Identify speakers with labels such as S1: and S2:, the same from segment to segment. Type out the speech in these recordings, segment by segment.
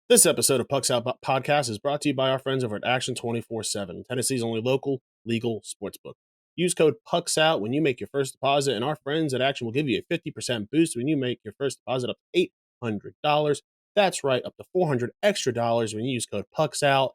S1: This episode of Pucks Out Podcast is brought to you by our friends over at Action 24/7, Tennessee's only local legal sportsbook. Use code Pucks Out when you make your first deposit, and our friends at Action will give you a 50% boost when you make your first deposit up to $800. That's right, up to $400 extra when you use code Pucks Out.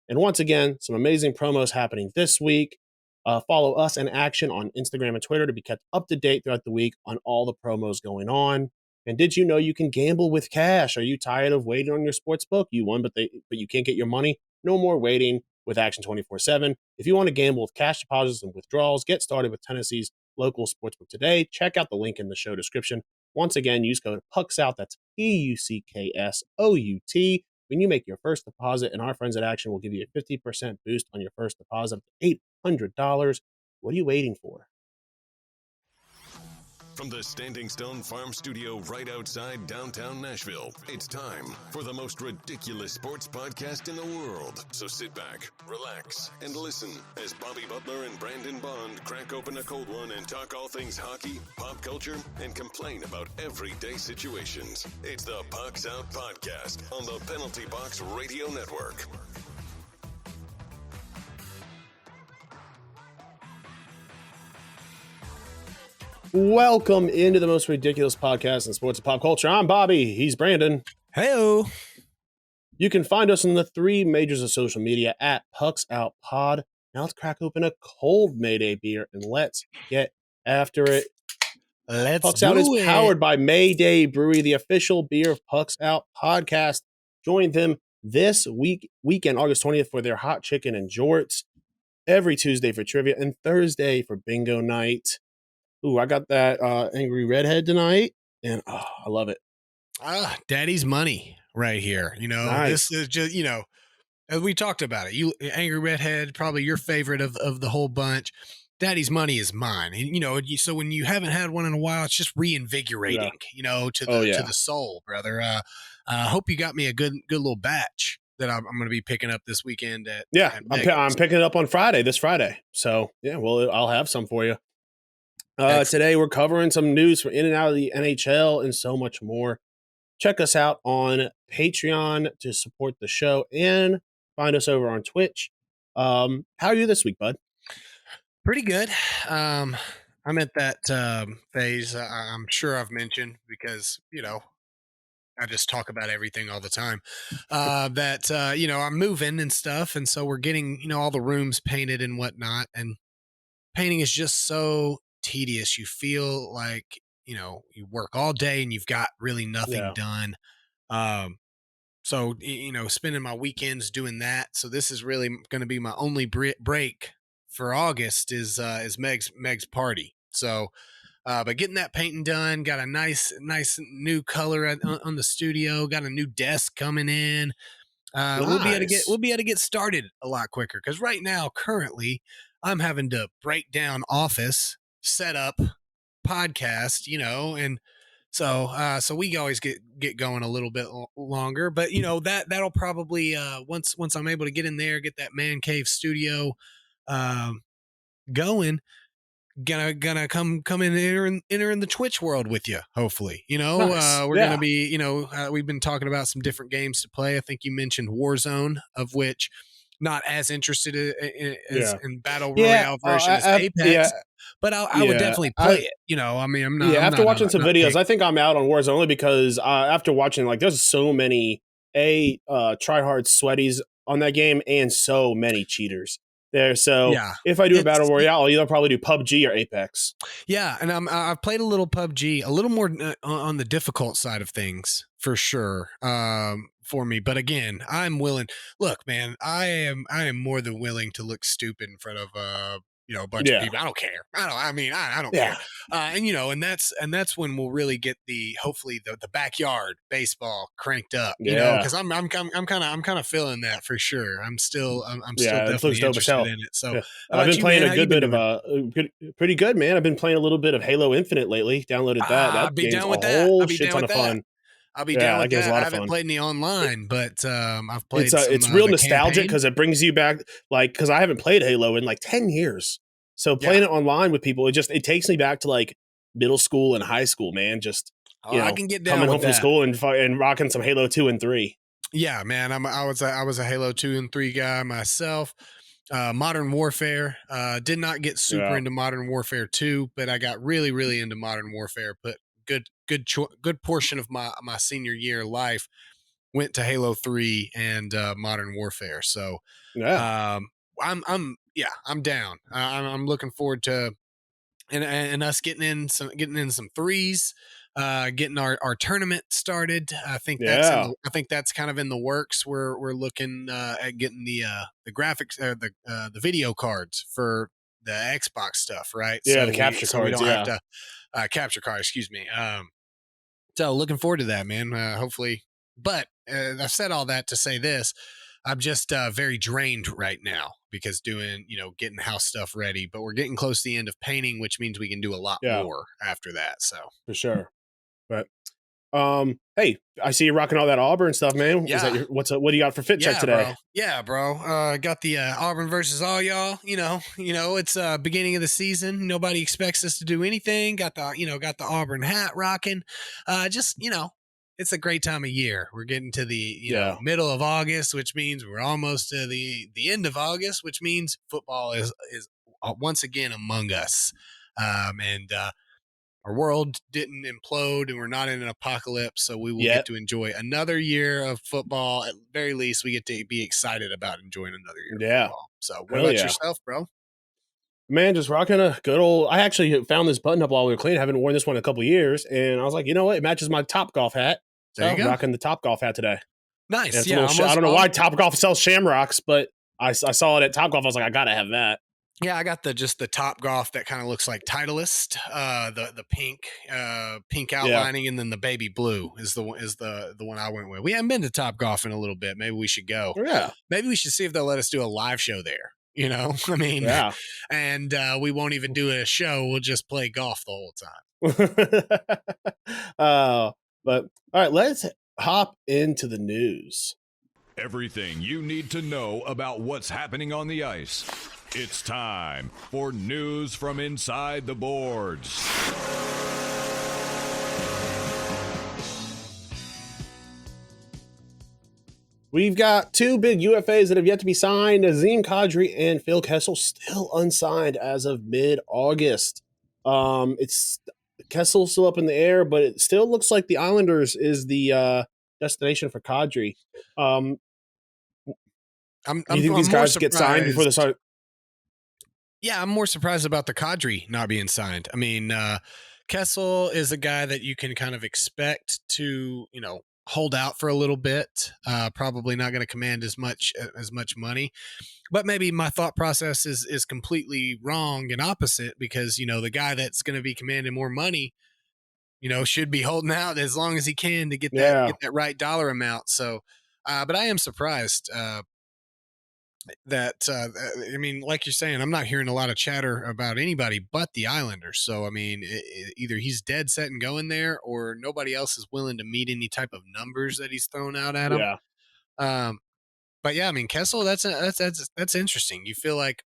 S1: And once again, some amazing promos happening this week. Follow us and Action on Instagram and Twitter to be kept up to date throughout the week on all the promos going on. And did you know you can gamble with cash? Are you tired of waiting on your sports book? You won, but you can't get your money? No more waiting with Action 24/7. If you want to gamble with cash deposits and withdrawals, get started with Tennessee's local sportsbook today. Check out the link in the show description. Once again, use code PUCKSOUT, that's PUCKSOUT, when you make your first deposit, and our friends at Action will give you a 50% boost on your first deposit of $800. What are you waiting for?
S2: From the Standing Stone Farm Studio right outside downtown Nashville, it's time for the most ridiculous sports podcast in the world. So sit back, relax, and listen as Bobby Butler and Brandon Bond crack open a cold one and talk all things hockey, pop culture, and complain about everyday situations. It's the Pucks Out Podcast on the Penalty Box Radio Network.
S1: Welcome into the most ridiculous podcast in sports and pop culture. I'm Bobby. He's Brandon.
S3: Heyo.
S1: You can find us on the three majors of social media at Pucks Out Pod. Now let's crack open a cold Mayday beer and let's get after it. Pucks Out is powered by Mayday Brewery, the official beer of Pucks Out Podcast. Join them this weekend, August 20th, for their hot chicken and jorts. Every Tuesday for trivia and Thursday for bingo night. Ooh, I got that Angry Redhead tonight, and I love it.
S3: Daddy's money right here. You know,
S1: Nice.
S3: This is just, as we talked about it, you Angry Redhead, probably your favorite of the whole bunch. Daddy's money is mine. And, so when you haven't had one in a while, it's just reinvigorating, to the soul, brother. Hope you got me a good little batch that I'm going to be picking up this weekend at
S1: I'm picking it up on this Friday. So, yeah, well, I'll have some for you. Today we're covering some news from in and out of the NHL and so much more. Check us out on Patreon to support the show and find us over on Twitch. How are you this week, bud?
S3: Pretty good. I'm at that phase I'm sure I've mentioned because, I just talk about everything all the time, I'm moving and stuff. And so we're getting, all the rooms painted and whatnot. And painting is just so tedious. You feel like, you work all day and you've got really nothing done. So, spending my weekends doing that. So this is really going to be my only break for August is Meg's party. So, but getting that painting done, got a nice new color on the studio, got a new desk coming in.
S1: Nice.
S3: We'll be able to get started a lot quicker. Cause right now, currently I'm having to break down office, set up, podcast, and so we always get going a little bit longer, but that'll probably once I'm able to get in there, get that man cave studio going, gonna come in enter in the Twitch world with you, hopefully.
S1: Nice.
S3: We're gonna be, we've been talking about some different games to play. I think you mentioned Warzone, of which not as interested in Battle Royale version as Apex, but I would definitely play it. I'm not.
S1: After watching some videos, I think I'm out on Warzone only because after watching, there's so many tryhard sweaties on that game and so many cheaters there. So if I do a Battle Royale, I'll either probably do PUBG or Apex.
S3: Yeah, and I've played a little PUBG, a little more on the difficult side of things for sure. For me, but again, I'm willing. Look, man, I am more than willing to look stupid in front of a bunch of people. I don't care. I don't care. And that's when we'll really get hopefully the backyard baseball cranked up. Because I'm kind of feeling that for sure. I'm still definitely interested in it. So
S1: I've been playing a good bit of pretty good, man. I've been playing a little bit of Halo Infinite lately. Downloaded that. That game's a whole shit ton of fun.
S3: I'll be down with that. I haven't played any online, but I've played.
S1: It's real nostalgic because it brings you back, because I haven't played Halo in 10 years. So playing it online with people, it takes me back to middle school and high school, man. Just
S3: I can get down
S1: coming
S3: with
S1: home from school and rocking some Halo 2 and 3.
S3: Yeah, man. I was a Halo 2 and 3 guy myself. Modern Warfare. Did not get super
S1: Yeah.
S3: into Modern Warfare 2, but I got really, really into Modern Warfare. But good portion of my senior year life went to Halo 3 and Modern Warfare. So
S1: Yeah.
S3: um, I'm down. I'm looking forward to and us getting in some threes, getting our tournament started.
S1: Yeah.
S3: I think that's kind of in the works. We're looking at getting the graphics the video cards for the Xbox stuff, right?
S1: Yeah. The capture
S3: So we
S1: cards.
S3: don't have
S1: Yeah.
S3: to capture card, excuse me. So looking forward to that, man. Hopefully, but I've said all that to say this. I'm just very drained right now because getting house stuff ready, but we're getting close to the end of painting, which means we can do a lot
S1: Yeah.
S3: more after that. So,
S1: For sure. But hey, I see you rocking all that Auburn stuff, man. Is that
S3: yeah,
S1: what do you got for fit check
S3: yeah,
S1: today?
S3: bro. Yeah, bro. Got the Auburn versus all y'all. It's beginning of the season. Nobody expects us to do anything. Got the Auburn hat rocking. Just it's a great time of year. We're getting to the
S1: Yeah.
S3: middle of August, which means we're almost to the end of August, which means football is once again among us. And Our world didn't implode and we're not in an apocalypse, so we will get
S1: Yet.
S3: to enjoy another year of football. At very least, we get to be excited about enjoying another year of
S1: Yeah.
S3: football. So what
S1: Hell
S3: about
S1: yeah.
S3: yourself, bro?
S1: Man, just rocking a good old. I actually found this button up while we were cleaning. I haven't worn this one in a couple years, and I was like, you know what? It matches my Top Golf hat,
S3: There
S1: so
S3: you
S1: I'm
S3: go.
S1: rocking the Top Golf hat today. And
S3: Nice.
S1: it's a
S3: Yeah,
S1: little. I
S3: almost.
S1: don't know why Top Golf sells shamrocks, but I saw it at Top Golf. I was like, I gotta have that.
S3: Yeah, I got the Top Golf that kind of looks like Titleist. The pink
S1: Yeah.
S3: outlining, and then the baby blue is the one I went with. We haven't been to Top Golf in a little bit. Maybe we should go.
S1: Yeah.
S3: Maybe we should see if they'll let us do a live show there. I mean,
S1: Yeah.
S3: and we won't even do a show. We'll just play golf the whole time.
S1: But all right, let's hop into the news.
S4: Everything you need to know about what's happening on the ice. It's time for news from inside the boards.
S1: We've got two big UFAs that have yet to be signed. Nazem Kadri and Phil Kessel still unsigned as of mid-August. It's Kessel still up in the air, but it still looks like the Islanders is the destination for Kadri.
S3: I'm
S1: Do you think these
S3: more
S1: guys get signed before the
S3: surprised.
S1: start?
S3: Yeah, I'm more surprised about the Kadri not being signed. I mean, Kessel is a guy that you can kind of expect to, hold out for a little bit. Probably not going to command as much money, but maybe my thought process is completely wrong and opposite because the guy that's going to be commanding more money, should be holding out as long as he can to
S1: Yeah,
S3: get that right dollar amount. So, but I am surprised. That I mean, like you're saying, I'm not hearing a lot of chatter about anybody but the Islanders. So I mean, either he's dead set and going there, or nobody else is willing to meet any type of numbers that he's thrown out at him.
S1: yeah,
S3: Um, but yeah, I mean, Kessel, that's interesting. You feel like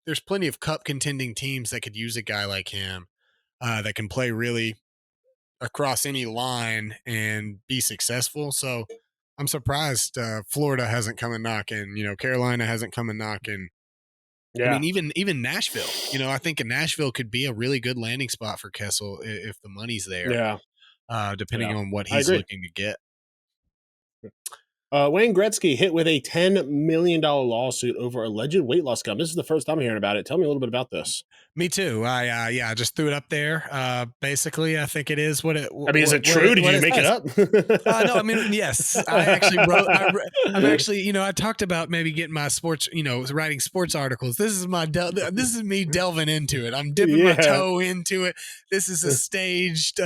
S3: there's plenty of cup contending teams that could use a guy like him that can play really across any line and be successful. So I'm surprised Florida hasn't come and knocking. Carolina hasn't come and knocking. I
S1: yeah,
S3: mean, even Nashville. I think Nashville could be a really good landing spot for Kessel if the money's there,
S1: yeah,
S3: depending
S1: yeah.
S3: on what
S1: I
S3: he's
S1: agree.
S3: looking to get.
S1: Wayne Gretzky hit with a $10 million lawsuit over alleged weight loss gum. This is the first time I'm hearing about it. Tell me a little bit about this.
S3: Me too. I just threw it up there. Basically, I think it is what it.
S1: I mean, is it true? Did you make it up?
S3: No, I mean, yes. I actually wrote. I'm actually, I talked about maybe getting my sports, writing sports articles. This is this is me delving into it. I'm dipping my
S1: Yeah.
S3: toe into it. This is a staged.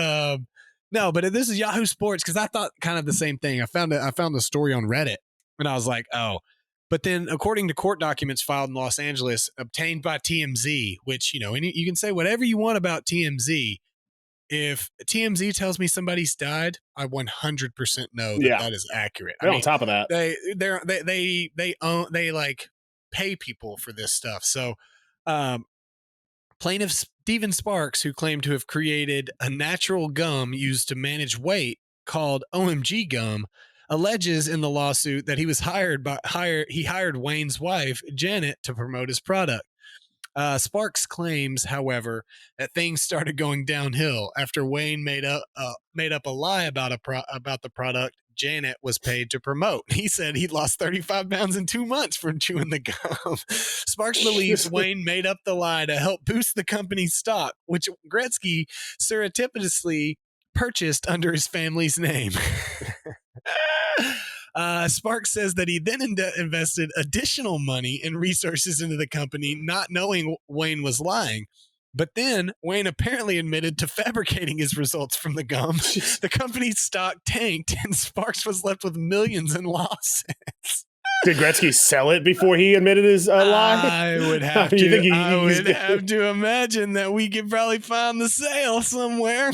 S3: No, but this is Yahoo Sports because I thought kind of the same thing. I found the story on Reddit and I was like, oh. But then, according to court documents filed in Los Angeles, obtained by TMZ, which you can say whatever you want about TMZ. If TMZ tells me somebody's died, I 100% know
S1: Yeah.
S3: that is accurate. I
S1: And on
S3: mean,
S1: top of that,
S3: they like pay people for this stuff. So, plaintiff Stephen Sparks, who claimed to have created a natural gum used to manage weight called OMG gum, alleges in the lawsuit that he hired Wayne's wife, Janet, to promote his product. Sparks claims, however, that things started going downhill after Wayne made up a lie about the product Janet was paid to promote. He said he'd lost 35 pounds in 2 months from chewing the gum. Sparks believes Wayne made up the lie to help boost the company's stock, which Gretzky surreptitiously purchased under his family's name. Sparks says that he then invested additional money and resources into the company, not knowing Wayne was lying. But then Wayne apparently admitted to fabricating his results from the gum. The company's stock tanked, and Sparks was left with millions in losses.
S1: Did Gretzky sell it before he admitted his lie?
S3: I would have to. I would have to imagine that we could probably find the sale somewhere.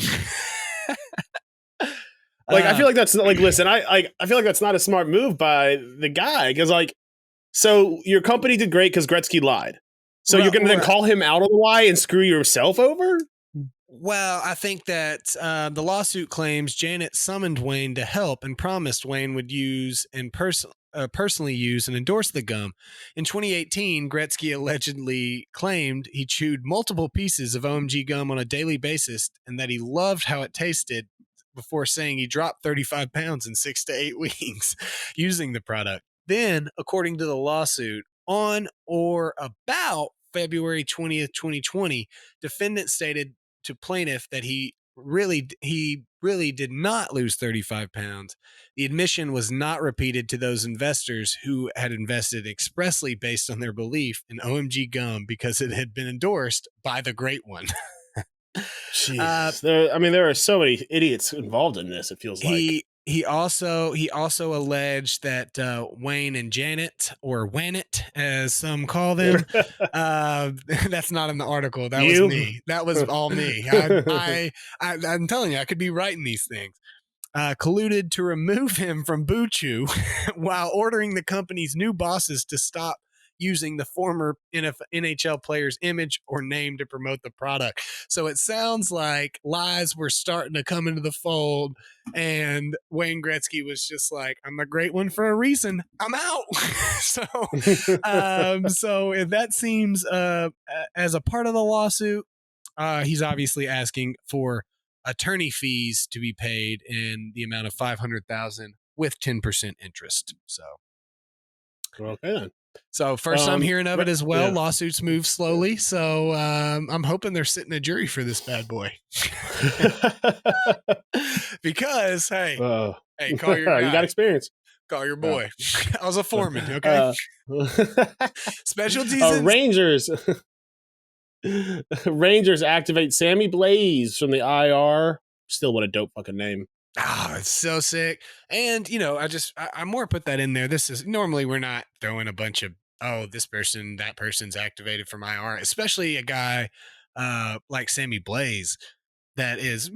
S1: Like, I feel like that's like, listen, I feel like that's not a smart move by the guy, because like, so your company did great because Gretzky lied. So you're going to then call him out on the lie and screw yourself over?
S3: Well, I think that the lawsuit claims Janet summoned Wayne to help and promised Wayne would use and personally use and endorse the gum. In 2018, Gretzky allegedly claimed he chewed multiple pieces of OMG gum on a daily basis and that he loved how it tasted, before saying he dropped 35 pounds in 6 to 8 weeks using the product. Then, according to the lawsuit, on or about February 20th, 2020, defendant stated to plaintiff that he really did not lose 35 pounds. The admission was not repeated to those investors who had invested expressly based on their belief in OMG gum because it had been endorsed by the Great One.
S1: Jeez. There are so many idiots involved in this, it feels like.
S3: He also alleged that Wayne and Janet, or Wanet as some call them, that's not in the article. That was me. That was all me. I'm telling you, I could be writing these things. Colluded to remove him from Buchu while ordering the company's new bosses to stop using the former NHL player's image or name to promote the product. So it sounds like lies were starting to come into the fold, and Wayne Gretzky was just like, I'm a great one for a reason. I'm out. So if that seems as a part of the lawsuit, he's obviously asking for attorney fees to be paid in the amount of $500,000 with 10% interest. So,
S1: okay then.
S3: So first I'm hearing of it as well. Yeah. Lawsuits move slowly. So I'm hoping they're sitting a jury for this bad boy. Because, hey, call your guy.
S1: You got experience.
S3: Call your boy. I was a foreman, okay? Specialties.
S1: Rangers activate Sammy Blaze from the IR. Still, what a dope fucking name.
S3: Oh, it's so sick. And, I more put that in there. This is normally we're not throwing a bunch of, this person, that person's activated from IR, especially a guy like Sammy Blaze that is,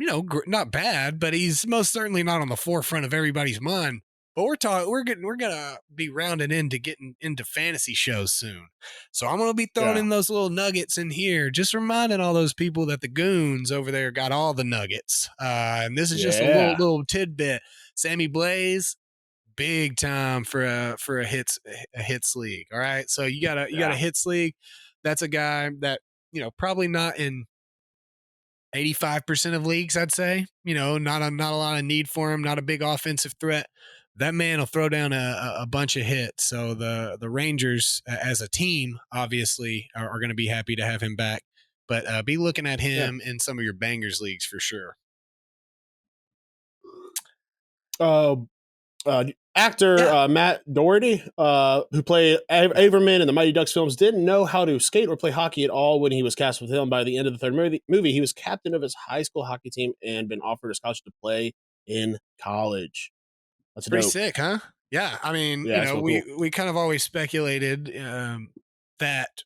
S3: not bad, but he's most certainly not on the forefront of everybody's mind. But we're gonna be rounding into getting into fantasy shows soon. So I'm gonna be throwing in those little nuggets in here, just reminding all those people that the goons over there got all the nuggets. And this is just a little tidbit. Sammy Blaze, big time for a hits league. All right. So you got a hits league. That's a guy that, probably not in 85% of leagues, I'd say, not a lot of need for him, not a big offensive threat. That man will throw down a bunch of hits. So the Rangers as a team, obviously, are going to be happy to have him back. But be looking at him in some of your bangers leagues for sure.
S1: Actor Matt Doherty, who played Averman in the Mighty Ducks films, didn't know how to skate or play hockey at all when he was cast with him. By the end of the third movie, he was captain of his high school hockey team and been offered a scholarship to play in college. That's
S3: pretty sick, huh? Yeah, I mean, we kind of always speculated that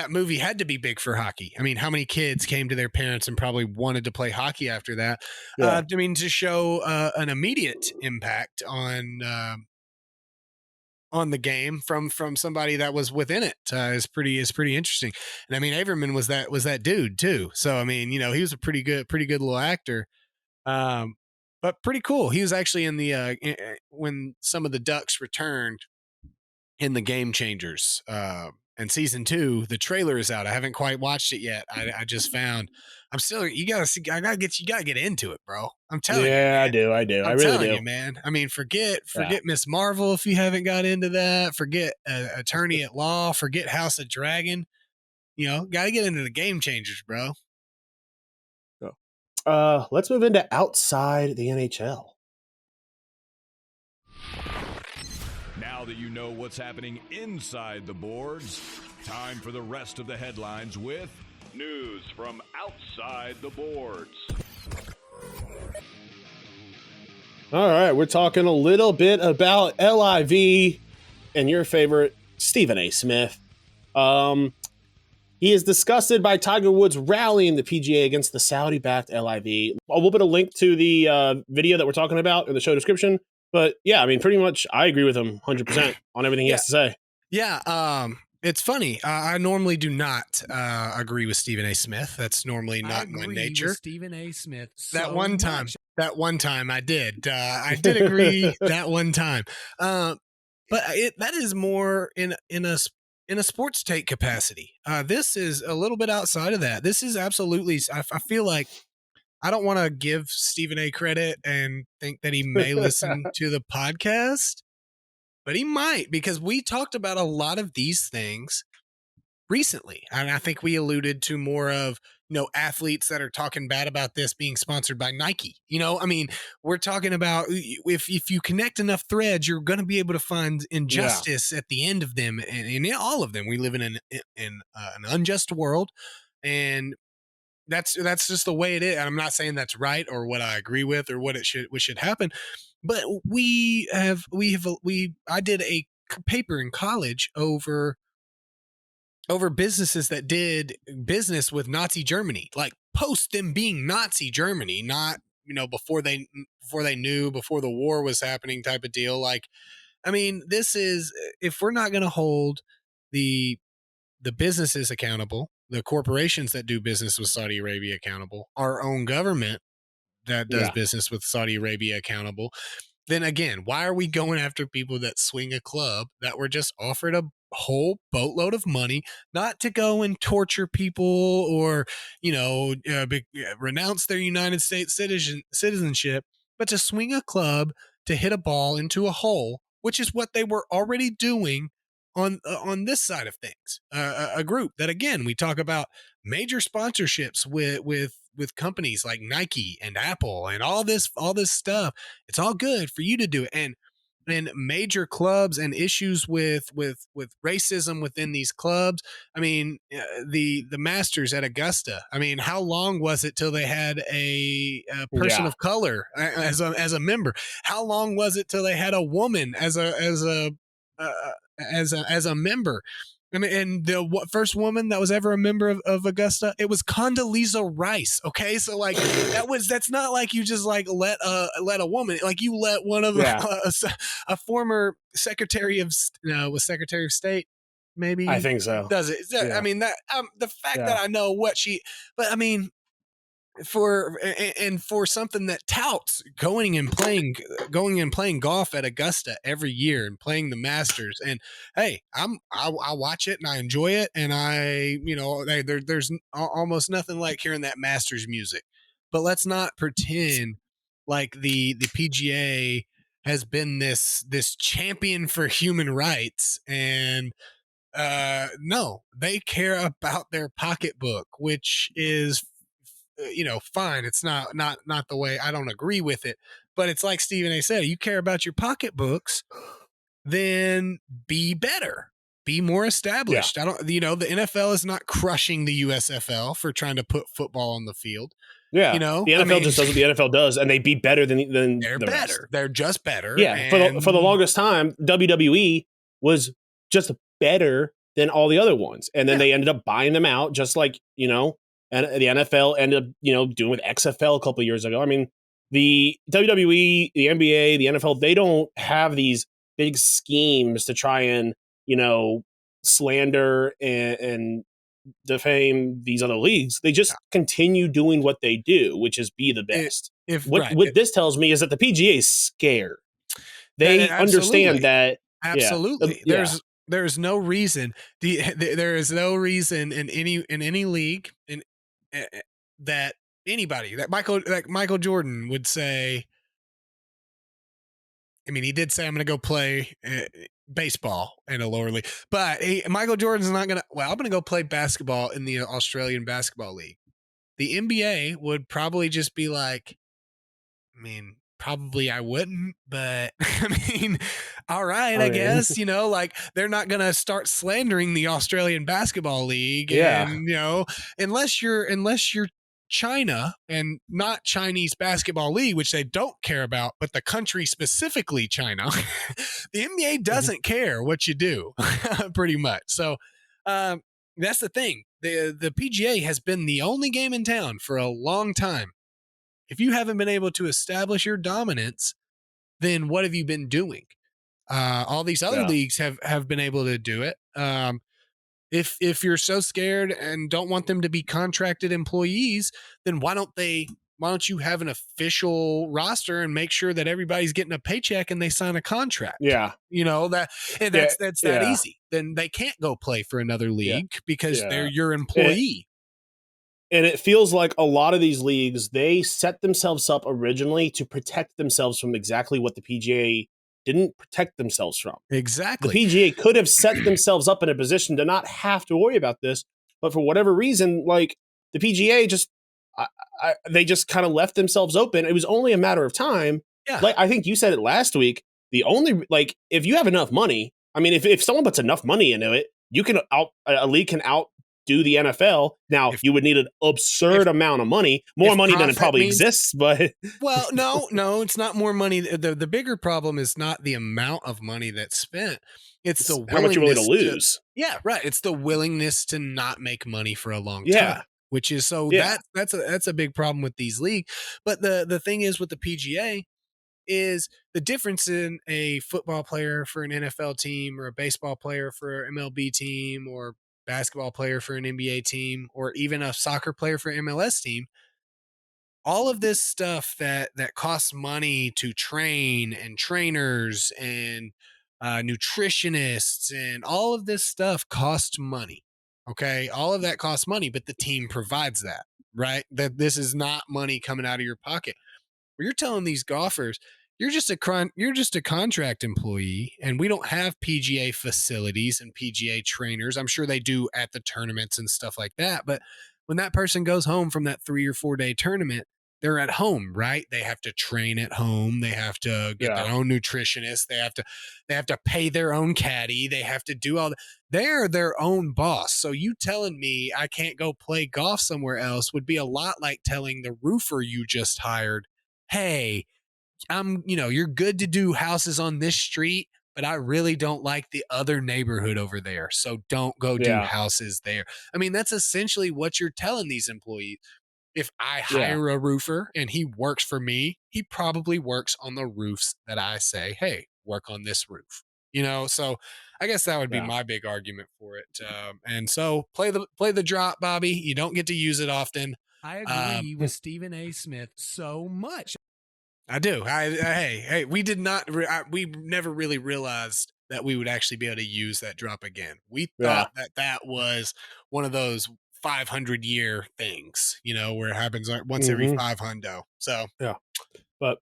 S3: movie had to be big for hockey. I mean, how many kids came to their parents and probably wanted to play hockey after that? Yeah. To show an immediate impact on the game from somebody that was within it is pretty interesting. And I mean, Averman was that dude too. So I mean, he was a pretty good little actor. but pretty cool. He was actually in the when some of the Ducks returned in the Game Changers. And season 2, the trailer is out. I haven't quite watched it yet. I just found. I'm still. You gotta see. I gotta get. You gotta get into it, bro. I'm telling you,
S1: Yeah,
S3: man.
S1: I do. I
S3: I'm
S1: really
S3: telling
S1: do.
S3: you, man. I mean, forget
S1: Yeah.
S3: Miss Marvel if you haven't got into that. Forget Attorney at Law. Forget House of Dragon. Got to get into the Game Changers, bro.
S1: Let's move into outside the NHL.
S4: Now that you know what's happening inside the boards, time for the rest of the headlines with news from outside the boards.
S1: All right, we're talking a little bit about LIV and your favorite Stephen A. Smith. He is disgusted by Tiger Woods rallying the PGA against the Saudi-backed LIV. We'll put a link to the video that we're talking about in the show description. But yeah, I mean, pretty much I agree with him 100% on everything he has to say.
S3: Yeah, it's funny. I normally do not agree with Stephen A. Smith. That's normally not my nature.
S5: With Stephen A. Smith.
S3: That one time I did. I did agree that one time. But that is more in a sports take capacity. This is a little bit outside of that. This is absolutely. I feel like I don't want to give Stephen A. credit and think that he may listen to the podcast, but he might, because we talked about a lot of these things recently. And I think we alluded to more of, athletes that are talking bad about this being sponsored by Nike. I mean, we're talking about if you connect enough threads, you're going to be able to find injustice at the end of them. And in all of them, we live in an unjust world. And that's just the way it is. And I'm not saying that's right or what I agree with or what should happen, but I did a paper in college over businesses that did business with Nazi Germany, like post them being Nazi Germany, not before they knew, before the war was happening type of deal. Like, I mean, this is, if we're not going to hold the businesses accountable, the corporations that do business with Saudi Arabia accountable, our own government that does business with Saudi Arabia accountable, then again, why are we going after people that swing a club that were just offered a whole boatload of money, not to go and torture people or, renounce their United States citizenship, but to swing a club to hit a ball into a hole, which is what they were already doing on this side of things. A group that, again, we talk about major sponsorships with companies like Nike and Apple and all this stuff. It's all good for you to do it. And major clubs and issues with racism within these clubs. I mean, the Masters at Augusta. I mean, how long was it till they had a person of color as a member? How long was it till they had a woman as a member? I mean, and the first woman that was ever a member of Augusta, it was Condoleezza Rice. Okay, so like that's not like you just like let a woman, like you let one of a former Secretary of State, maybe,
S1: I think so.
S3: does it?
S1: Yeah.
S3: I mean, that the fact that I know what but I mean, for something that touts going and playing golf at Augusta every year and playing the Masters, and hey, I watch it and I enjoy it, and there's almost nothing like hearing that Masters music. But let's not pretend like the PGA has been this champion for human rights, and no, they care about their pocketbook, which is fine. It's not the way. I don't agree with it, but it's like Stephen A. said, you care about your pocketbooks, then be better, be more established. I don't, the NFL is not crushing the USFL for trying to put football on the field.
S1: Yeah, the NFL just does what the NFL does, and they be better than
S3: they're
S1: the
S3: better.
S1: rest.
S3: They're just better.
S1: Yeah, for the longest time, WWE was just better than all the other ones, and then they ended up buying them out, just like and the NFL ended up doing with XFL a couple of years ago. I mean, the WWE, the NBA, the NFL, they don't have these big schemes to try and slander and defame these other leagues. They just continue doing what they do, which is be the best. What this tells me is that the PGA is scared. They understand that.
S3: Absolutely.
S1: Yeah.
S3: There's no reason. There is no reason in any league that anybody that Michael Jordan would say. I mean, he did say, I'm going to go play baseball in a lower league, but Michael Jordan's not going to, I'm going to go play basketball in the Australian Basketball League. The NBA would probably just be like, I mean, probably I wouldn't, but I mean, all right, I guess, like they're not going to start slandering the Australian Basketball League.
S1: Yeah.
S3: And, unless you're China and not Chinese Basketball League, which they don't care about, but the country specifically China, the NBA doesn't care what you do pretty much. So that's the thing. The PGA has been the only game in town for a long time. If you haven't been able to establish your dominance, then what have you been doing? All these other leagues have been able to do it. If you're so scared and don't want them to be contracted employees, then why don't you have an official roster and make sure that everybody's getting a paycheck and they sign a contract?
S1: Yeah.
S3: That's that easy. Then they can't go play for another league because they're your employee.
S1: And it feels like a lot of these leagues, they set themselves up originally to protect themselves from exactly what the PGA didn't protect themselves from.
S3: Exactly.
S1: The PGA could have set themselves up in a position to not have to worry about this, but for whatever reason, like the PGA they just kind of left themselves open. It was only a matter of time.
S3: Yeah.
S1: Like I think you said it last week. The only if you have enough money, I mean, if someone puts enough money into it, a league can outdo the NFL. Now you would need an absurd amount of money, more money than it probably exists. But
S3: well, no, it's not more money. The bigger problem is not the amount of money that's spent. It's the
S1: how much you're willing to lose.
S3: It's the willingness to not make money for a long time. Which is that's a big problem with these leagues. But the thing is with the PGA is the difference in a football player for an NFL team or a baseball player for an MLB team or basketball player for an NBA team or even a soccer player for an MLS team. All of this stuff that costs money to train and trainers and nutritionists and all of this stuff costs money. Okay. All of that costs money, but the team provides that, right? That this is not money coming out of your pocket. Where you're telling these golfers, you're just a contract employee, and we don't have PGA facilities and PGA trainers. I'm sure they do at the tournaments and stuff like that. But when that person goes home from that 3 or 4 day tournament, they're at home, right? They have to train at home. They have to get their own nutritionist. They have to pay their own caddy. They have to do all that. They're their own boss. So you telling me I can't go play golf somewhere else would be a lot like telling the roofer you just hired, hey, you're good to do houses on this street, but I really don't like the other neighborhood over there. So don't go do houses there. I mean, that's essentially what you're telling these employees. If I hire a roofer and he works for me, he probably works on the roofs that I say, hey, work on this roof. So I guess that would be my big argument for it. And so play the drop, Bobby. You don't get to use it often.
S5: I agree with Stephen A. Smith so much.
S3: I do. Hey, we did not. We never really realized that we would actually be able to use that drop again. We thought that was one of those 500-year things, where it happens once every 500. So
S1: but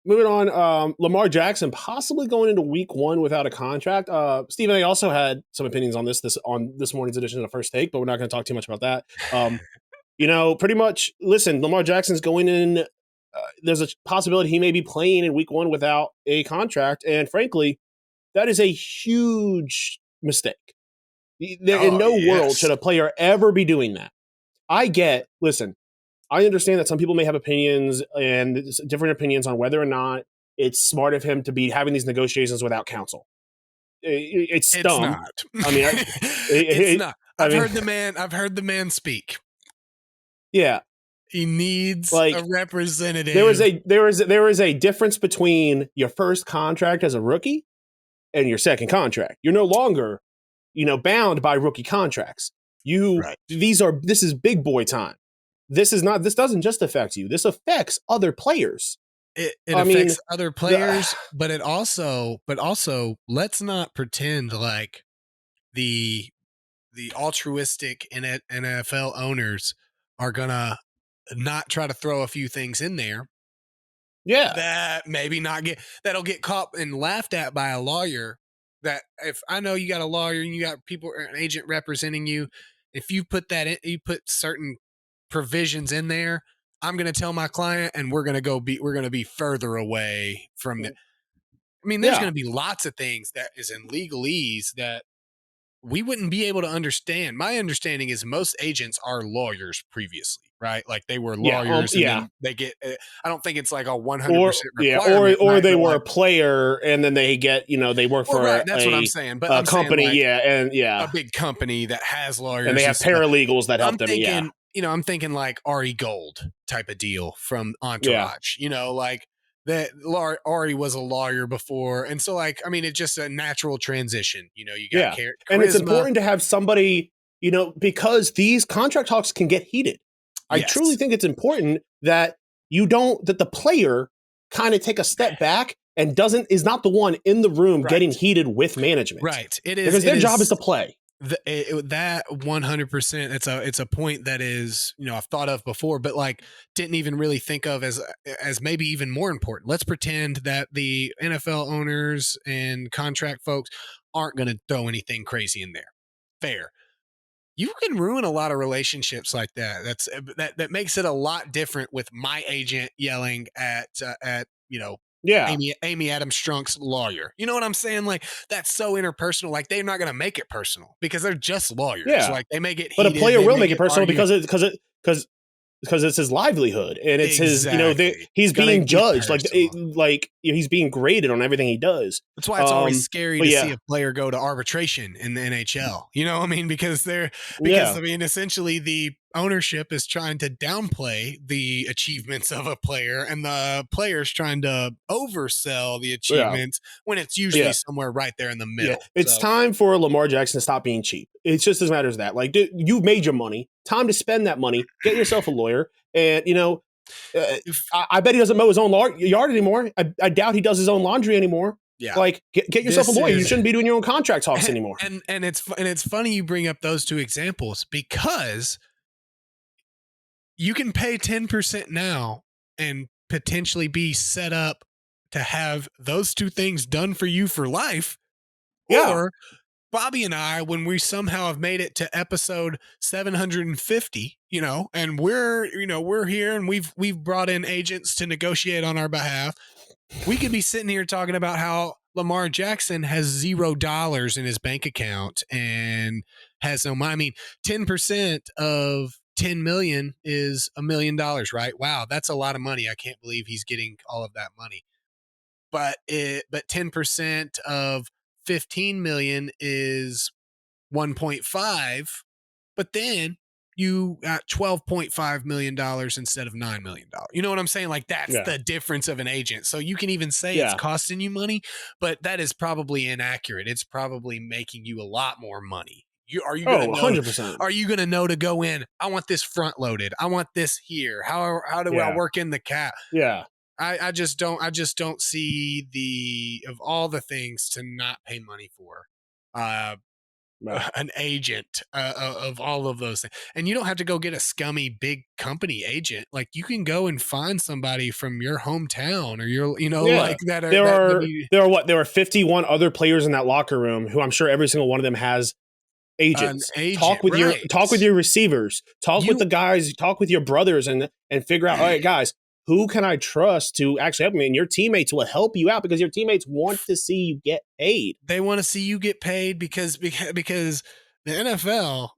S1: moving on, Lamar Jackson possibly going into week 1 without a contract. Stephen A. also had some opinions on this on this morning's edition of the First Take, but we're not going to talk too much about that. Pretty much. Listen, Lamar Jackson's going in. There's a possibility he may be playing in week 1 without a contract. And frankly, that is a huge mistake. In no world should a player ever be doing that. I understand that some people may have opinions and different opinions on whether or not it's smart of him to be having these negotiations without counsel. It's dumb.
S3: Not.
S1: I mean,
S3: it's not. I've heard the man speak.
S1: Yeah.
S3: He needs a representative.
S1: There is a difference between your first contract as a rookie and your second contract. You're no longer, bound by rookie contracts.
S3: Right.
S1: This is big boy time. This doesn't just affect you. This affects other players.
S3: It
S1: I mean,
S3: affects other players, but also let's not pretend like the altruistic NFL owners are gonna not try to throw a few things in there
S1: yeah.
S3: that maybe not get that'll get caught and laughed at by a lawyer. That if I know you got a lawyer and you got people, an agent representing you, if you put that in, you put certain provisions in there, I'm going to tell my client, and we're going to be further away from the. I mean, there's
S1: Yeah.
S3: going to be lots of things that is in legalese that we wouldn't be able to understand. My understanding is most agents are lawyers previously, right? Like they were lawyers, and then they get. I don't think it's like a 100% requirement,
S1: or
S3: right?
S1: they
S3: But
S1: were
S3: like,
S1: a player, and then they get they work for
S3: right. That's what I'm saying. But
S1: a
S3: I'm
S1: company,
S3: saying like
S1: and
S3: a big company that has lawyers,
S1: and they have
S3: stuff.
S1: paralegals that help
S3: I'm
S1: them.
S3: thinking, I'm thinking like Ari Gold type of deal from
S1: Yeah.
S3: Entourage. Like that Ari was a lawyer before, and so like I mean, it's just a natural transition. You got charisma,
S1: and it's important to have somebody, because these contract talks can get heated. I
S3: Yes.
S1: truly think it's important that that the player kind of take a step back and is not the one in the room
S3: Right.
S1: getting heated with management.
S3: Right. It is
S1: because their job is to play.
S3: That 100%. It's a point that is I've thought of before, but like didn't even really think of as maybe even more important. Let's pretend that the NFL owners and contract folks aren't going to throw anything crazy in there. Fair. You can ruin a lot of relationships like that. That makes it a lot different with my agent yelling at Amy Adams Strunk's lawyer. You know what I'm saying? Like that's so interpersonal. Like they're not going to make it personal because they're just lawyers.
S1: Yeah.
S3: Like they may get
S1: But
S3: heated.
S1: a player
S3: they
S1: will
S3: may
S1: make it
S3: get
S1: personal
S3: argument.
S1: because it's his livelihood, and it's
S3: Exactly.
S1: he's
S3: It's gonna
S1: being
S3: get
S1: judged
S3: personal.
S1: he's being graded on everything he does.
S3: That's why it's always scary to
S1: yeah.
S3: see a player go to arbitration in the NHL. You know what I mean? Because I mean, essentially the ownership is trying to downplay the achievements of a player, and the player's trying to oversell the achievements when it's usually somewhere right there in the middle.
S1: Yeah. It's time for Lamar Jackson to stop being cheap. It's just as matters that. Like, dude, you've made your money. Time to spend that money. Get yourself a lawyer. And, I bet he doesn't mow his own yard anymore. I doubt he does his own laundry anymore.
S3: Yeah.
S1: Like, get yourself a lawyer. You shouldn't be doing your own contract talks anymore.
S3: And it's funny you bring up those two examples because you can pay 10% now and potentially be set up to have those two things done for you for life.
S1: Yeah.
S3: Or Bobby and I, when we somehow have made it to episode 750, and we're here and we've brought in agents to negotiate on our behalf. We could be sitting here talking about how Lamar Jackson has $0 in his bank account and has no money. I mean, 10% of 10 million is $1 million, right? Wow, that's a lot of money. I can't believe he's getting all of that money. But 10% of 15 million is 1.5, but then you got $12.5 million instead of $9 million. You know what I'm saying? Like that's the difference of an agent. So you can even say it's costing you money, but that is probably inaccurate. It's probably making you a lot more money. Are you going to know?
S1: 100%.
S3: Are you going to know to go in? I want this front loaded. I want this here. How do I work in the cap?
S1: Yeah.
S3: I just don't see of all the things to not pay money for an agent of all of those things. And you don't have to go get a scummy big company agent. Like you can go and find somebody from your hometown or like that.
S1: There are 51 other players in that locker room who I'm sure every single one of them has agents. Talk with your receivers, with the guys, talk with your brothers and figure out, all right, guys, who can I trust to actually help me? And your teammates will help you out because your teammates want to see you get paid.
S3: They want to see you get paid because the NFL,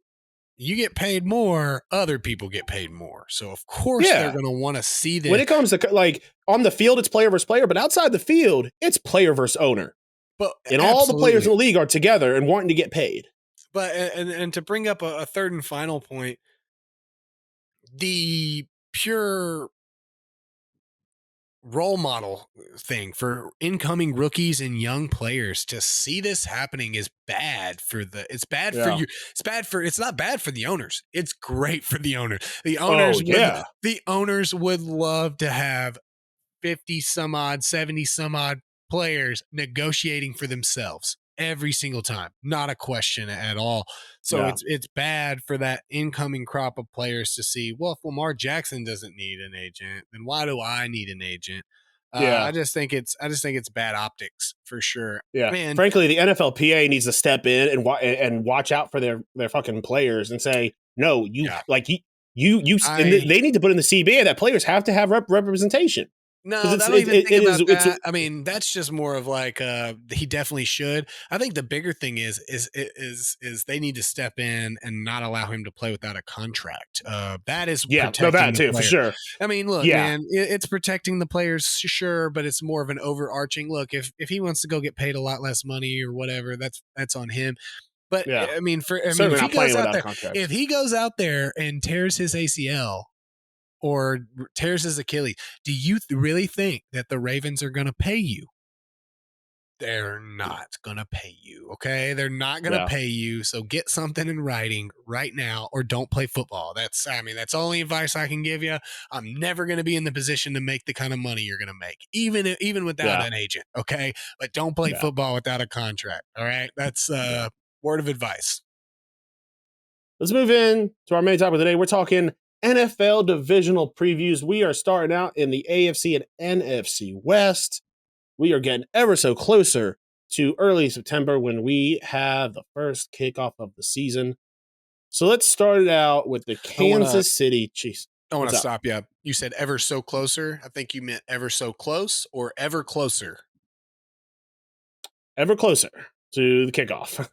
S3: you get paid more, other people get paid more. So of course they're going to want to see this.
S1: When it comes to like on the field, it's player versus player, but outside the field, it's player versus owner.
S3: But
S1: all the players in the league are together and wanting to get paid.
S3: But and to bring up a third and final point, the pure role model thing for incoming rookies and young players. To see this happening is bad for it's bad for
S1: Yeah.
S3: you. It's not bad for the owners. It's great for the owners.
S1: Oh, yeah.
S3: The owners would love to have 50 some odd, 70 some odd players negotiating for themselves every single time. Not a question at all. So
S1: Yeah.
S3: it's bad for that incoming crop of players to see, well, if Lamar Jackson doesn't need an agent, then why do I need an agent?
S1: Yeah.
S3: I just think it's bad optics for sure.
S1: Yeah.
S3: And
S1: Frankly, the NFLPA needs to step in and watch out for their fucking players and say, no,
S3: yeah,
S1: and
S3: I
S1: they need to put in the CBA that players have to have representation.
S3: No,
S1: Because
S3: I don't even think about
S1: it's
S3: that. I mean, that's just more of like he definitely should. I think the bigger thing is they need to step in and not allow him to play without a contract. That is
S1: yeah, no,
S3: protecting
S1: that
S3: the
S1: too, for
S3: player.
S1: sure.
S3: I mean, look,
S1: Yeah.
S3: man, it's protecting the players, sure, but it's more of an overarching look. If he wants to go get paid a lot less money or whatever, that's on him. But
S1: Yeah.
S3: I mean,
S1: Certainly
S3: if he
S1: not playing
S3: goes out
S1: without a
S3: there,
S1: contract.
S3: if he goes out there and tears his ACL or tears his Achilles, do you really think that the Ravens are going to pay you? They're not going to pay you. Okay. They're not going to
S1: Yeah.
S3: pay you. So get something in writing right now or don't play football. That's the only advice I can give you. I'm never going to be in the position to make the kind of money you're going to make, even without
S1: Yeah.
S3: an agent. Okay. But don't play
S1: Yeah.
S3: football without a contract. All right. That's word of advice.
S1: Let's move in to our main topic today. We're talking NFL divisional previews. We are starting out in the AFC and NFC West. We are getting ever so closer to early September when we have the first kickoff of the season. So let's start it out with the Kansas City Chiefs.
S3: I want
S1: What's
S3: to
S1: up?
S3: stop you. You said ever so closer. I think you meant ever so close or ever closer.
S1: Ever closer to the kickoff.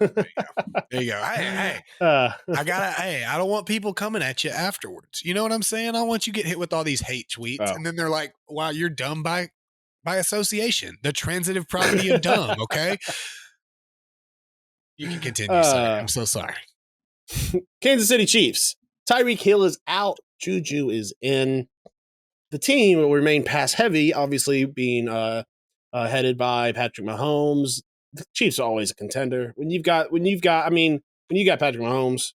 S3: There you go. Hey, I don't want people coming at you afterwards. You know what I'm saying? I don't want you get hit with all these hate tweets.
S1: Oh.
S3: And then they're like, wow, you're dumb by association. The transitive property of dumb. Okay. You can continue. Sorry. I'm so sorry.
S1: Kansas City Chiefs. Tyreek Hill is out. Juju is in. The team will remain pass heavy, obviously being headed by Patrick Mahomes. The Chiefs are always a contender. When you got Patrick Mahomes,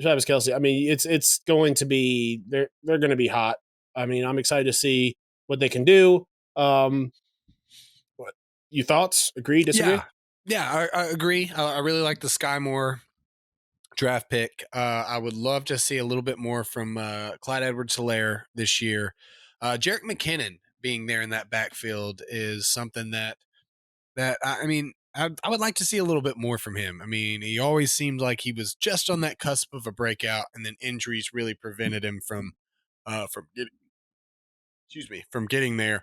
S1: Travis Kelce, I mean, it's going to be they're going to be hot. I mean, I'm excited to see what they can do. What you thoughts? Agree? Disagree?
S3: Yeah, I agree. I really like the Sky Moore draft pick. I would love to see a little bit more from Clyde Edwards-Helaire this year. Jerick McKinnon being there in that backfield is something that I mean, I would like to see a little bit more from him. I mean, he always seemed like he was just on that cusp of a breakout, and then injuries really prevented him from getting there.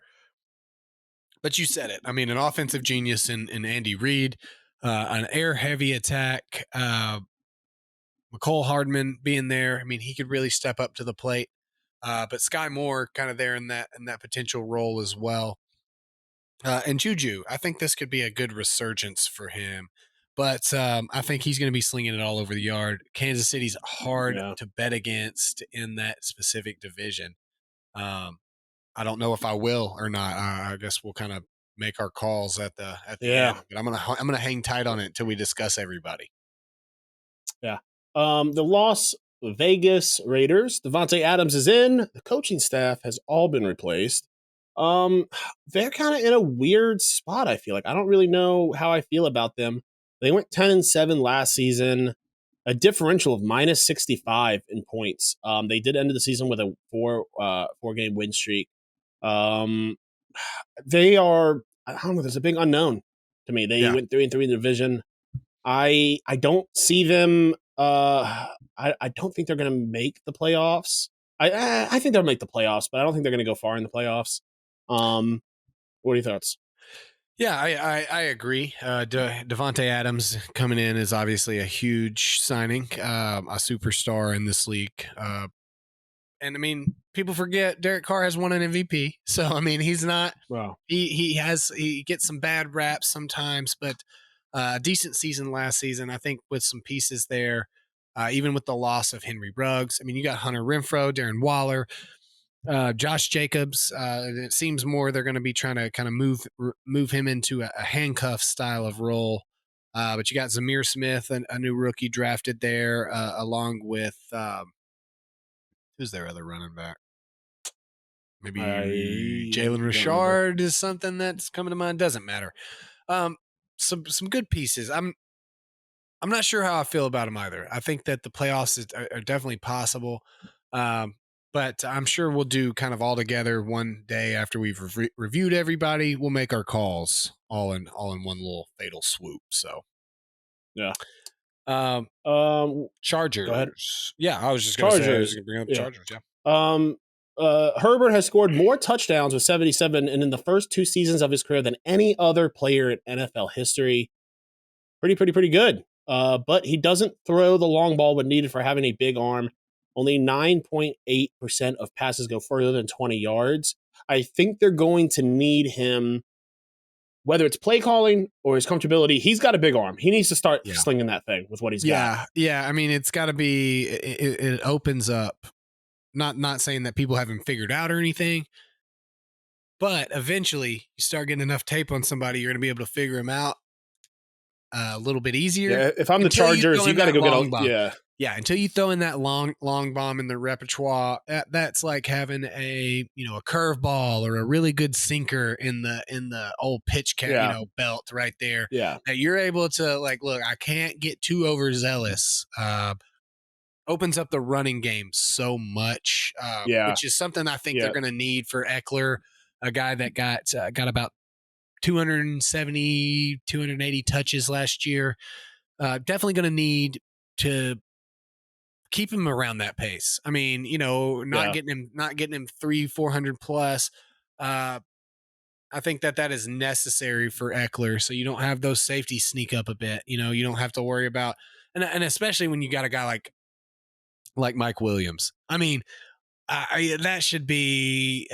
S3: But you said it. I mean, an offensive genius in Andy Reid, an air heavy attack. McCole Hardman being there. I mean, he could really step up to the plate. But Sky Moore kind of there in that potential role as well. And Juju, I think this could be a good resurgence for him. But I think he's going to be slinging it all over the yard. Kansas City's hard to bet against in that specific division. I don't know if I will or not. I guess we'll kind of make our calls at the end. But I'm gonna hang tight on it until we discuss everybody.
S1: Yeah. The Las Vegas Raiders. Devontae Adams is in. The coaching staff has all been replaced. They're kind of in a weird spot, I feel like. I don't really know how I feel about them. They went 10-7 last season, a differential of minus 65 in points. They did end the season with a four-game win streak. They are, I don't know, there's a big unknown to me. They went 3-3 in the division. I don't see them. I don't think they're going to make the playoffs. I think they'll make the playoffs, but I don't think they're going to go far in the playoffs. What are your thoughts?
S3: Yeah, I agree. Devontae Adams coming in is obviously a huge signing, a superstar in this league. And I mean, people forget Derek Carr has won an MVP. So I mean, he's not.
S1: Wow.
S3: He gets some bad raps sometimes, but a decent season last season. I think with some pieces there, even with the loss of Henry Ruggs. I mean, you got Hunter Renfrow, Darren Waller. Josh Jacobs, it seems more they're going to be trying to kind of move him into a handcuff style of role. But you got Zamir Smith, a new rookie drafted there, along with who's their other running back? Maybe Jalen
S1: I don't remember.
S3: Richard is something that's coming to mind. Doesn't matter. Um, some good pieces. I'm not sure how I feel about them either. I think that the playoffs are definitely possible. Um, but I'm sure we'll do kind of all together one day after we've reviewed everybody. We'll make our calls all in one little fatal swoop. So,
S1: Yeah.
S3: um,
S1: Go ahead.
S3: Chargers. Yeah, I was just going to say I was
S1: Chargers.
S3: going to bring up the
S1: Yeah.
S3: Chargers. Yeah.
S1: Herbert has scored more touchdowns with 77 and in the first 2 seasons of his career than any other player in NFL history. Pretty good. But he doesn't throw the long ball when needed for having a big arm. Only 9.8% of passes go further than 20 yards. I think they're going to need him, whether it's play calling or his comfortability. He's got a big arm. He needs to start slinging that thing with what he's got.
S3: Yeah. I mean, it's got to be. It opens up. Not saying that people haven't figured out or anything, but eventually you start getting enough tape on somebody, you're going to be able to figure them out a little bit easier.
S1: Yeah, if I'm the Chargers, you got to go get
S3: yeah. Until you throw in that long bomb in the repertoire, that's like having a curveball or a really good sinker in the old pitch belt right there.
S1: Yeah,
S3: that you're able to look. I can't get too overzealous. Opens up the running game so much, which is something I think they're going to need for Eckler, a guy that got about 270, 280 touches last year. Definitely going to need to keep him around that pace. I mean, not getting him 300-400 plus. I think that is necessary for Eckler, so you don't have those safeties sneak up a bit. You don't have to worry about, and especially when you got a guy like Mike Williams. I mean, that should be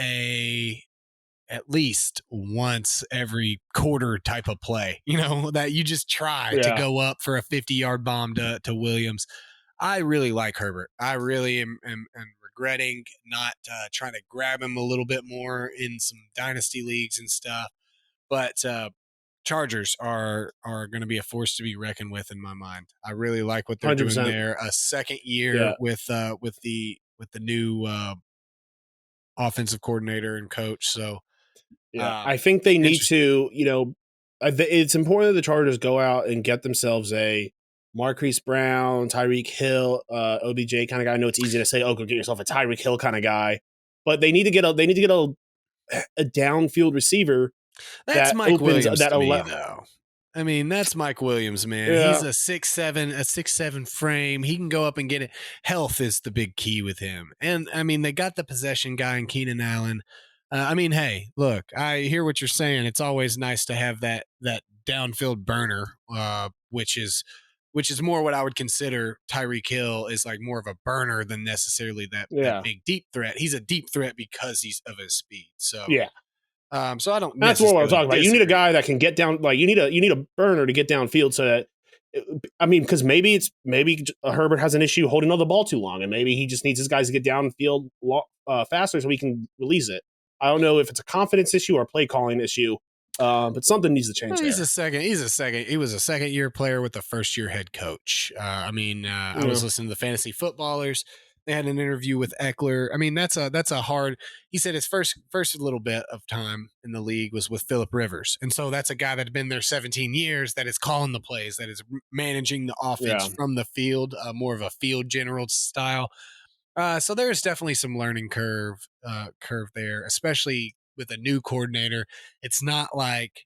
S3: at least once every quarter type of play, that you just try to go up for a 50-yard bomb to Williams. I really like Herbert. I really am regretting not trying to grab him a little bit more in some dynasty leagues and stuff. But Chargers are going to be a force to be reckoned with in my mind. I really like what they're
S1: 100%.
S3: doing there. A second year with the new offensive coordinator and coach. So
S1: I think they need to. It's important that the Chargers go out and get themselves a Marquise Brown, Tyreek Hill, OBJ kind of guy. I know it's easy to say, "Oh, go get yourself a Tyreek Hill kind of guy," but they need to get a downfield receiver.
S3: That's Mike Williams to me, though. I mean, that's Mike Williams, man.
S1: Yeah.
S3: He's a 6'7" frame. He can go up and get it. Health is the big key with him. And I mean, they got the possession guy in Keenan Allen. I mean, hey, look, I hear what you're saying. It's always nice to have that downfield burner, which is more what I would consider Tyreek Hill is like more of a burner than necessarily that big deep threat. He's a deep threat because he's of his speed. So so I don't.
S1: That's what I'm talking about. You need a guy that can get down. Like you need a burner to get downfield. So that, I mean, because maybe Herbert has an issue holding on the ball too long, and maybe he just needs his guys to get downfield faster so he can release it. I don't know if it's a confidence issue or a play calling issue, but something needs to change.
S3: He was a second year player with a first year head coach. I was listening to the Fantasy Footballers. They had an interview with Eckler. I mean, that's a hard. He said his first little bit of time in the league was with Phillip Rivers, and so that's a guy that had been there 17 years. That is calling the plays, that is managing the offense from the field, more of a field general style. So there's definitely some learning curve there, especially with a new coordinator. It's not like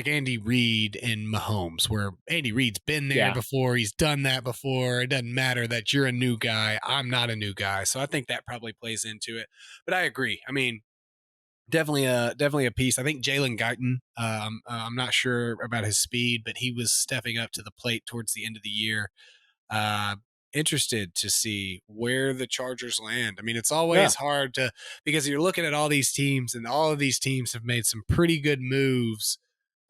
S3: Andy Reid and Mahomes, where Andy Reid's been there before. He's done that before. It doesn't matter that you're a new guy. I'm not a new guy. So I think that probably plays into it. But I agree. I mean, definitely a piece. I think Jalen Guyton, I'm not sure about his speed, but he was stepping up to the plate towards the end of the year. Interested to see where the Chargers land. I mean, it's always hard because you're looking at all these teams, and all of these teams have made some pretty good moves.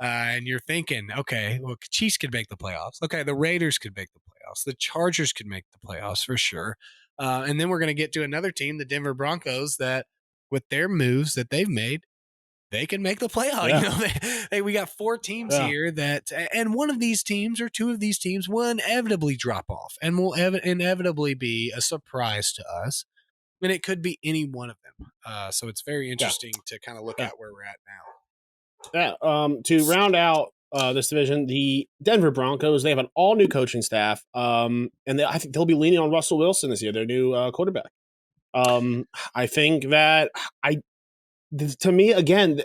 S3: And you're thinking, okay, well, Chiefs could make the playoffs. Okay, the Raiders could make the playoffs. The Chargers could make the playoffs for sure. And then we're going to get to another team, the Denver Broncos, that with their moves that they've made, they can make the playoff.
S1: Yeah.
S3: We got 4 teams here that, and one of these teams or 2 of these teams will inevitably drop off and will inevitably be a surprise to us. And it could be any one of them. So it's very interesting to kind of look at where we're at now.
S1: Yeah. To round out this division, the Denver Broncos, they have an all new coaching staff. And I think they'll be leaning on Russell Wilson this year, their new quarterback. I think that to me, again,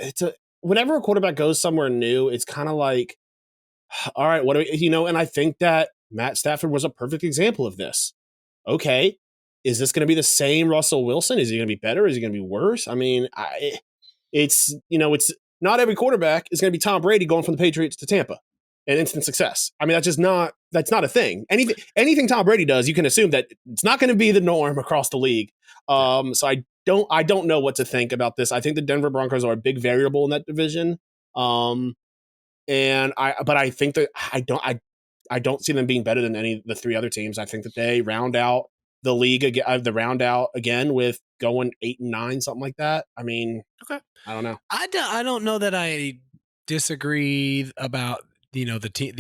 S1: whenever a quarterback goes somewhere new, it's kind of like, all right, what do we, and I think that Matt Stafford was a perfect example of this. Okay, is this going to be the same Russell Wilson? Is he going to be better? Is he going to be worse? I mean, it's not every quarterback is going to be Tom Brady going from the Patriots to Tampa and instant success. I mean, that's not a thing. Anything Tom Brady does, you can assume that it's not going to be the norm across the league. So I don't know what to think about this. I think the Denver Broncos are a big variable in that division. But I think that I don't see them being better than any of the 3 other teams. I think that they round out the league again with going 8-9, something like that. I mean,
S3: okay,
S1: I don't know.
S3: I don't know that I disagree about the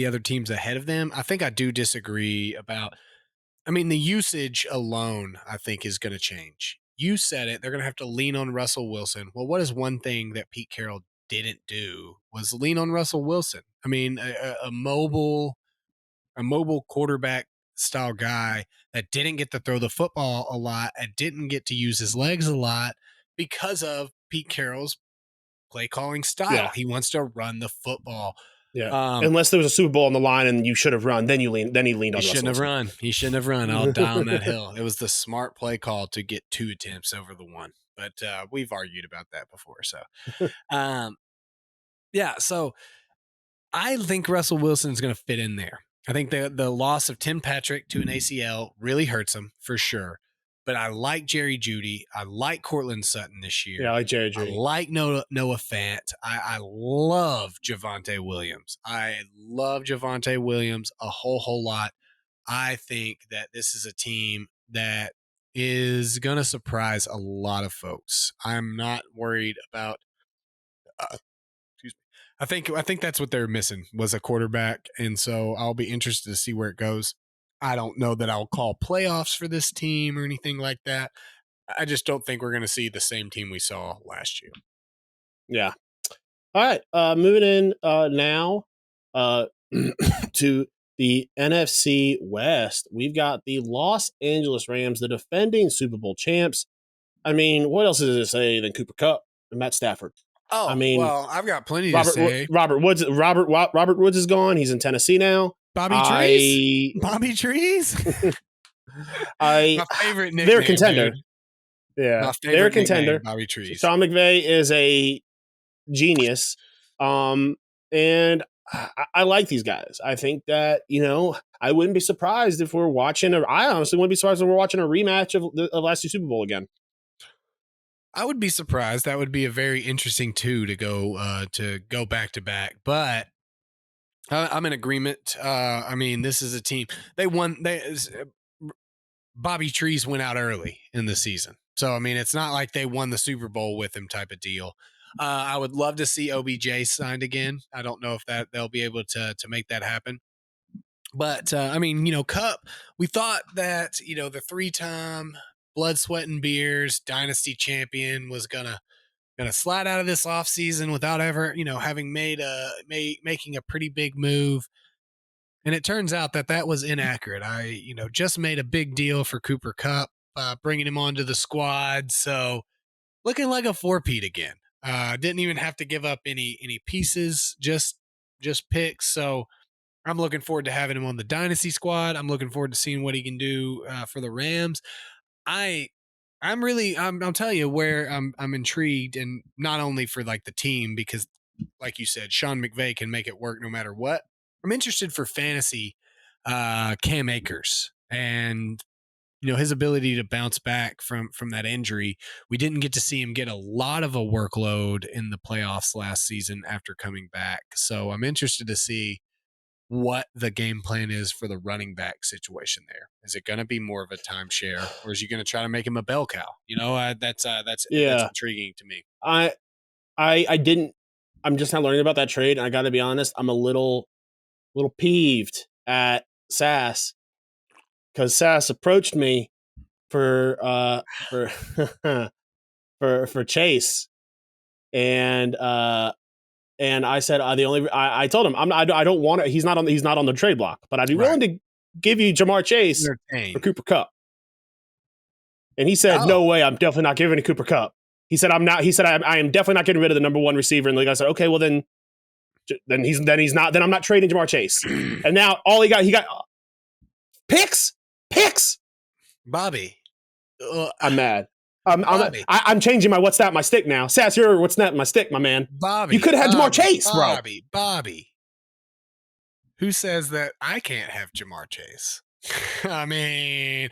S3: other teams ahead of them. I think I do disagree about. I mean, the usage alone, I think, is going to change. You said it. They're going to have to lean on Russell Wilson. Well, what is one thing that Pete Carroll didn't do was lean on Russell Wilson. I mean, a mobile quarterback style guy that didn't get to throw the football a lot and didn't get to use his legs a lot because of Pete Carroll's play calling style.
S1: Yeah.
S3: He wants to run the football.
S1: Yeah. Unless there was a Super Bowl on the line and you should have run, then he leaned on Russell.
S3: He shouldn't have run. I'll die on that hill. It was the smart play call to get 2 attempts over the 1. But we've argued about that before. So, so I think Russell Wilson's going to fit in there. I think the loss of Tim Patrick to an ACL really hurts him for sure. But I like Jerry Jeudy. I like Cortland Sutton this year.
S1: Yeah, I like Jerry Jeudy.
S3: I like Noah Fant. I love Javonte Williams. I love Javonte Williams a whole lot. I think that this is a team that is going to surprise a lot of folks. I'm not worried about excuse me. I think that's what they're missing was a quarterback, and so I'll be interested to see where it goes. I don't know that I'll call playoffs for this team or anything like that. I just don't think we're going to see the same team we saw last year.
S1: Yeah. All right. Moving in now to the NFC West. We've got the Los Angeles Rams, the defending Super Bowl champs. I mean, what else is to say than Cooper Kupp and Matt Stafford?
S3: Oh,
S1: I mean,
S3: well, I've got plenty to say.
S1: Robert Woods is gone. He's in Tennessee now.
S3: Bobby Trees? My favorite nickname.
S1: They're a contender.
S3: Dude.
S1: Yeah, they're a contender.
S3: Bobby Trees.
S1: Sean McVay is a genius. And I like these guys. I think that, I wouldn't be surprised if we're watching I honestly wouldn't be surprised if we're watching a rematch of last year's Super Bowl again.
S3: I would be surprised. That would be a very interesting to go back to back. But I'm in agreement. I mean, this is a team. They won. Bobby Trees went out early in the season, so I mean, it's not like they won the Super Bowl with him type of deal. I would love to see OBJ signed again. I don't know if they'll be able to make that happen. But I mean, Kupp. We thought that the 3-time blood, sweat, and beers dynasty champion was gonna slide out of this offseason without ever, having making a pretty big move. And it turns out that was inaccurate. I, just made a big deal for Cooper Kupp, bringing him onto the squad. So looking like a 4-peat again. Didn't even have to give up any pieces, just picks. So I'm looking forward to having him on the dynasty squad. I'm looking forward to seeing what he can do for the Rams. I'll tell you where I'm intrigued, and not only for like the team, because like you said, Sean McVay can make it work no matter what. I'm interested for fantasy, Cam Akers, and his ability to bounce back from that injury. We didn't get to see him get a lot of a workload in the playoffs last season after coming back. So I'm interested to see what the game plan is for the running back situation there. Is it going to be more of a timeshare, or is he going to try to make him a bell cow? That's
S1: Yeah.
S3: intriguing to me.
S1: I didn't. I'm just now learning about that trade, and I got to be honest, I'm a little peeved at Sass because Sass approached me for for Chase, and I said I told him I don't want it. He's not on the trade block, but I'd be willing to give you Jamar Chase for Cooper Kupp. And he said, "No way, I'm definitely not giving to Cooper Kupp." He said, "I'm not." He said, "I am definitely not getting rid of the number one receiver." And the league. I said, "Okay, well then he's not. Then I'm not trading Jamar Chase." And now he got picks.
S3: Bobby,
S1: I'm mad. I'm changing my what's that my stick now. Sass, you're what's that my stick, my man.
S3: Bobby,
S1: you could have had Jamar Chase, bro.
S3: Bobby. Who says that I can't have Jamar Chase? I mean,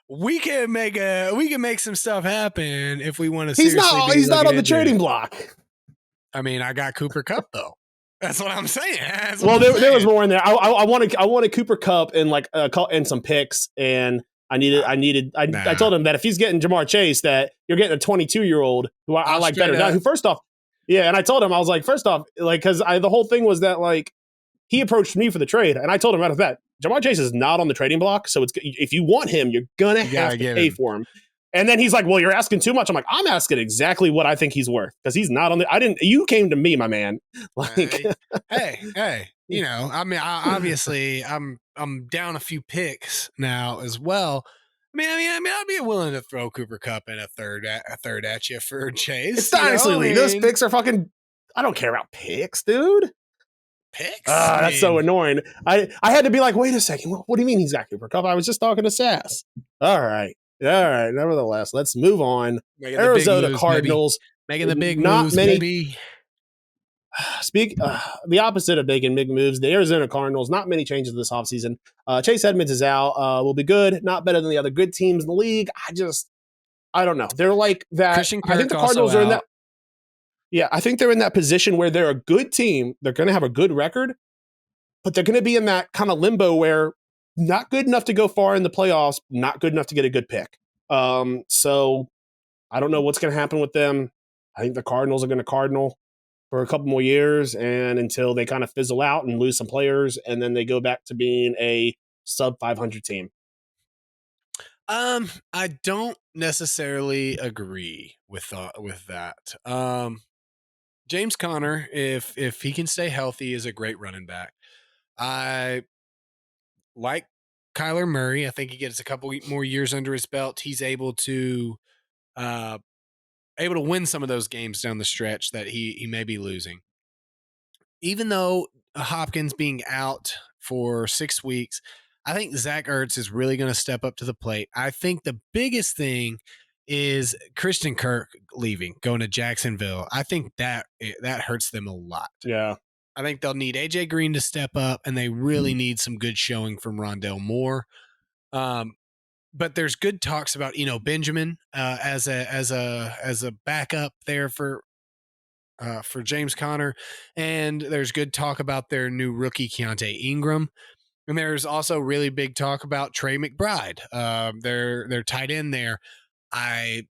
S3: we can make some stuff happen if we want to.
S1: He's not on the trading block.
S3: I mean, I got Cooper Kupp though. That's what I'm saying.
S1: There was more in there. I wanted Cooper Kupp and some picks, and I told him that if he's getting Jamar Chase, that you're getting a 22-year-old who I like better. Who first off, yeah, and I told him I was like, first off, like because the whole thing was that like he approached me for the trade, and I told him right off the bat, Jamar Chase is not on the trading block, so if you want him, you're gonna have to pay for him. And then he's like, "Well, you're asking too much." I'm like, "I'm asking exactly what I think he's worth because he's not on the. You came to me, my man. Like,
S3: hey, I mean, obviously, I'm down a few picks now as well. I mean, I'd be willing to throw Cooper Kupp in a third at you for Chase.
S1: It's Dynasty League. Those picks are fucking. I don't care about picks, dude.
S3: Picks?
S1: That's so annoying. I had to be like, wait a second. What do you mean he's got Cooper Kupp? I was just talking to Sass. All right. Nevertheless, let's move on. Arizona moves, Cardinals
S3: making the big moves, baby.
S1: The opposite of making big moves. The Arizona Cardinals, not many changes this offseason. Chase Edmonds is out. Will be good. Not better than the other good teams in the league. I don't know. They're like that. I think the Cardinals are in that. Yeah, I think they're in that position where they're a good team. They're going to have a good record, but they're going to be in that kind of limbo where not good enough to go far in the playoffs, not good enough to get a good pick. So I don't know what's going to happen with them. I think the Cardinals are going to Cardinal for a couple more years and until they kind of fizzle out and lose some players, and then they go back to being a sub 500 team.
S3: I don't necessarily agree with that. James Conner, if he can stay healthy, is a great running back. I like Kyler Murray. I think he gets a couple more years under his belt. He's able to win some of those games down the stretch that he may be losing. Even though Hopkins being out for 6 weeks, I think Zach Ertz is really going to step up to the plate. I think the biggest thing is Christian Kirk leaving, going to Jacksonville. I think that hurts them a lot.
S1: Yeah.
S3: I think they'll need AJ Green to step up, and they really need some good showing from Rondale Moore. But there's good talks about Benjamin as a backup there for James Conner, and there's good talk about their new rookie Keontae Ingram. And there's also really big talk about Trey McBride, their tight end there. I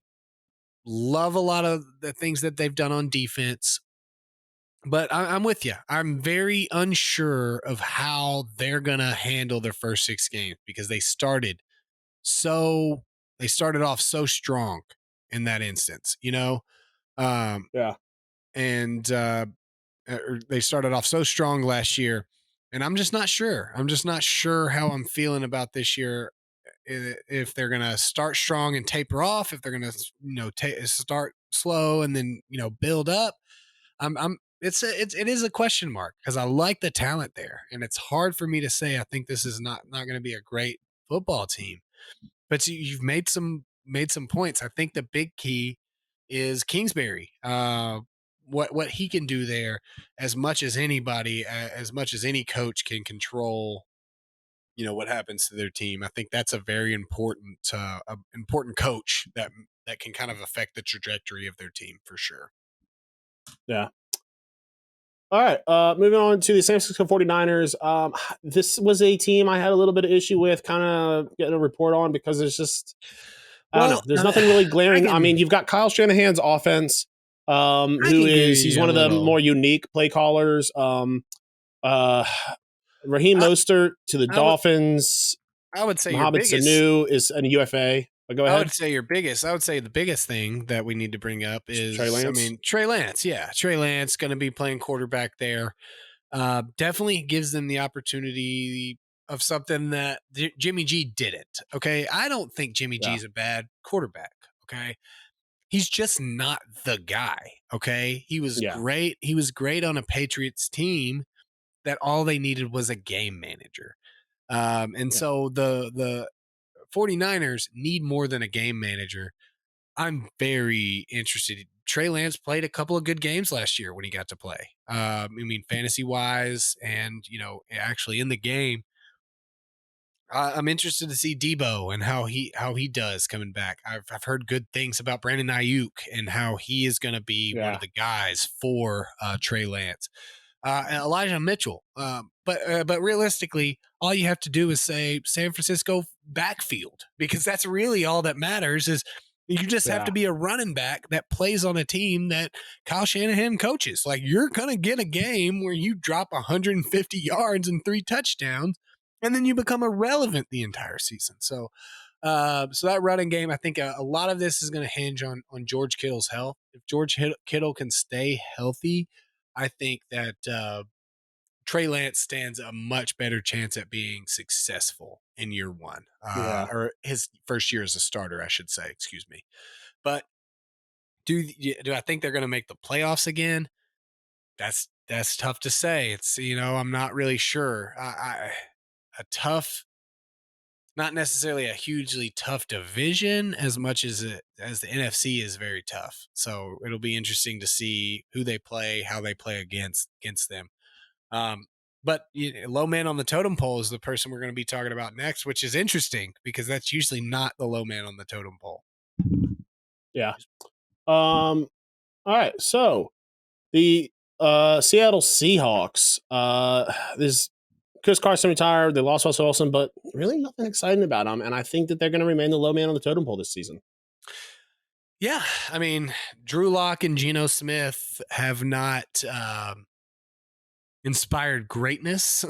S3: love a lot of the things that they've done on defense, but I'm with you. I'm very unsure of how they're going to handle their first 6 games because they started off so strong in that instance, yeah. And they started off so strong last year, and I'm just not sure. I'm just not sure how I'm feeling about this year. If they're going to start strong and taper off, if they're going to start slow and then build up. It is a question mark because I like the talent there, and it's hard for me to say I think this is not going to be a great football team. But you've made some points. I think the big key is Kingsbury. What he can do there, as much as anybody, as much as any coach can control, what happens to their team. I think that's a very important coach that can kind of affect the trajectory of their team for sure.
S1: Yeah. All right. Moving on to the San Francisco 49ers. This was a team I had a little bit of issue with kind of getting a report on because there's just, I don't know. There's nothing really glaring. I mean, you've got Kyle Shanahan's offense,
S3: I
S1: who
S3: can give
S1: he's
S3: you a
S1: one of the
S3: little.
S1: more unique play callers. Raheem
S3: I,
S1: Mostert to the
S3: I would
S1: Dolphins.
S3: I would say your
S1: Mohamed
S3: biggest.
S1: Sanu is an UFA. But go
S3: I
S1: ahead.
S3: would say your biggest. I would say the biggest thing that we need to bring up
S1: Trey
S3: is, I
S1: Lance.
S3: mean, Trey Lance. Yeah, Trey Lance going to be playing quarterback there. Definitely gives them the opportunity of something that Jimmy G didn't. Okay, I don't think Jimmy G
S1: Yeah.
S3: is a bad quarterback. Okay, he's just not the guy. Okay, he was
S1: Yeah.
S3: great. He was great on a Patriots team that all they needed was a game manager. And
S1: Yeah.
S3: so the 49ers need more than a game manager. I'm very interested. Trey Lance played a couple of good games last year when he got to play. I mean, fantasy wise, and actually in the game. I'm interested to see Debo and how he does coming back. I've heard good things about Brandon Ayuk and how he is going to be one
S1: Yeah.
S3: of the guys for Trey Lance. And Elijah Mitchell. But realistically, all you have to do is say San Francisco backfield, because that's really all that matters. Is you just have
S1: Yeah.
S3: to be a running back that plays on a team that Kyle Shanahan coaches. Like, you're gonna get a game where you drop 150 yards and 3 touchdowns, and then you become irrelevant the entire season. So that running game, I think a lot of this is going to hinge on George Kittle's health. If George Kittle can stay healthy, I think that Trey Lance stands a much better chance at being successful in year one,
S1: Yeah.
S3: or his first year as a starter, I should say. Excuse me. But do I think they're going to make the playoffs again? That's tough to say. It's I'm not really sure. A tough, not necessarily a hugely tough division as much as the NFC is very tough. So it'll be interesting to see who they play, how they play against them. But low man on the totem pole is the person we're going to be talking about next, which is interesting because that's usually not the low man on the totem pole.
S1: Yeah. All right. So the Seattle Seahawks. This Chris Carson retired. They lost Russell Wilson, but really nothing exciting about them. And I think that they're going to remain the low man on the totem pole this season.
S3: Yeah, I mean, Drew Lock and Geno Smith have not inspired greatness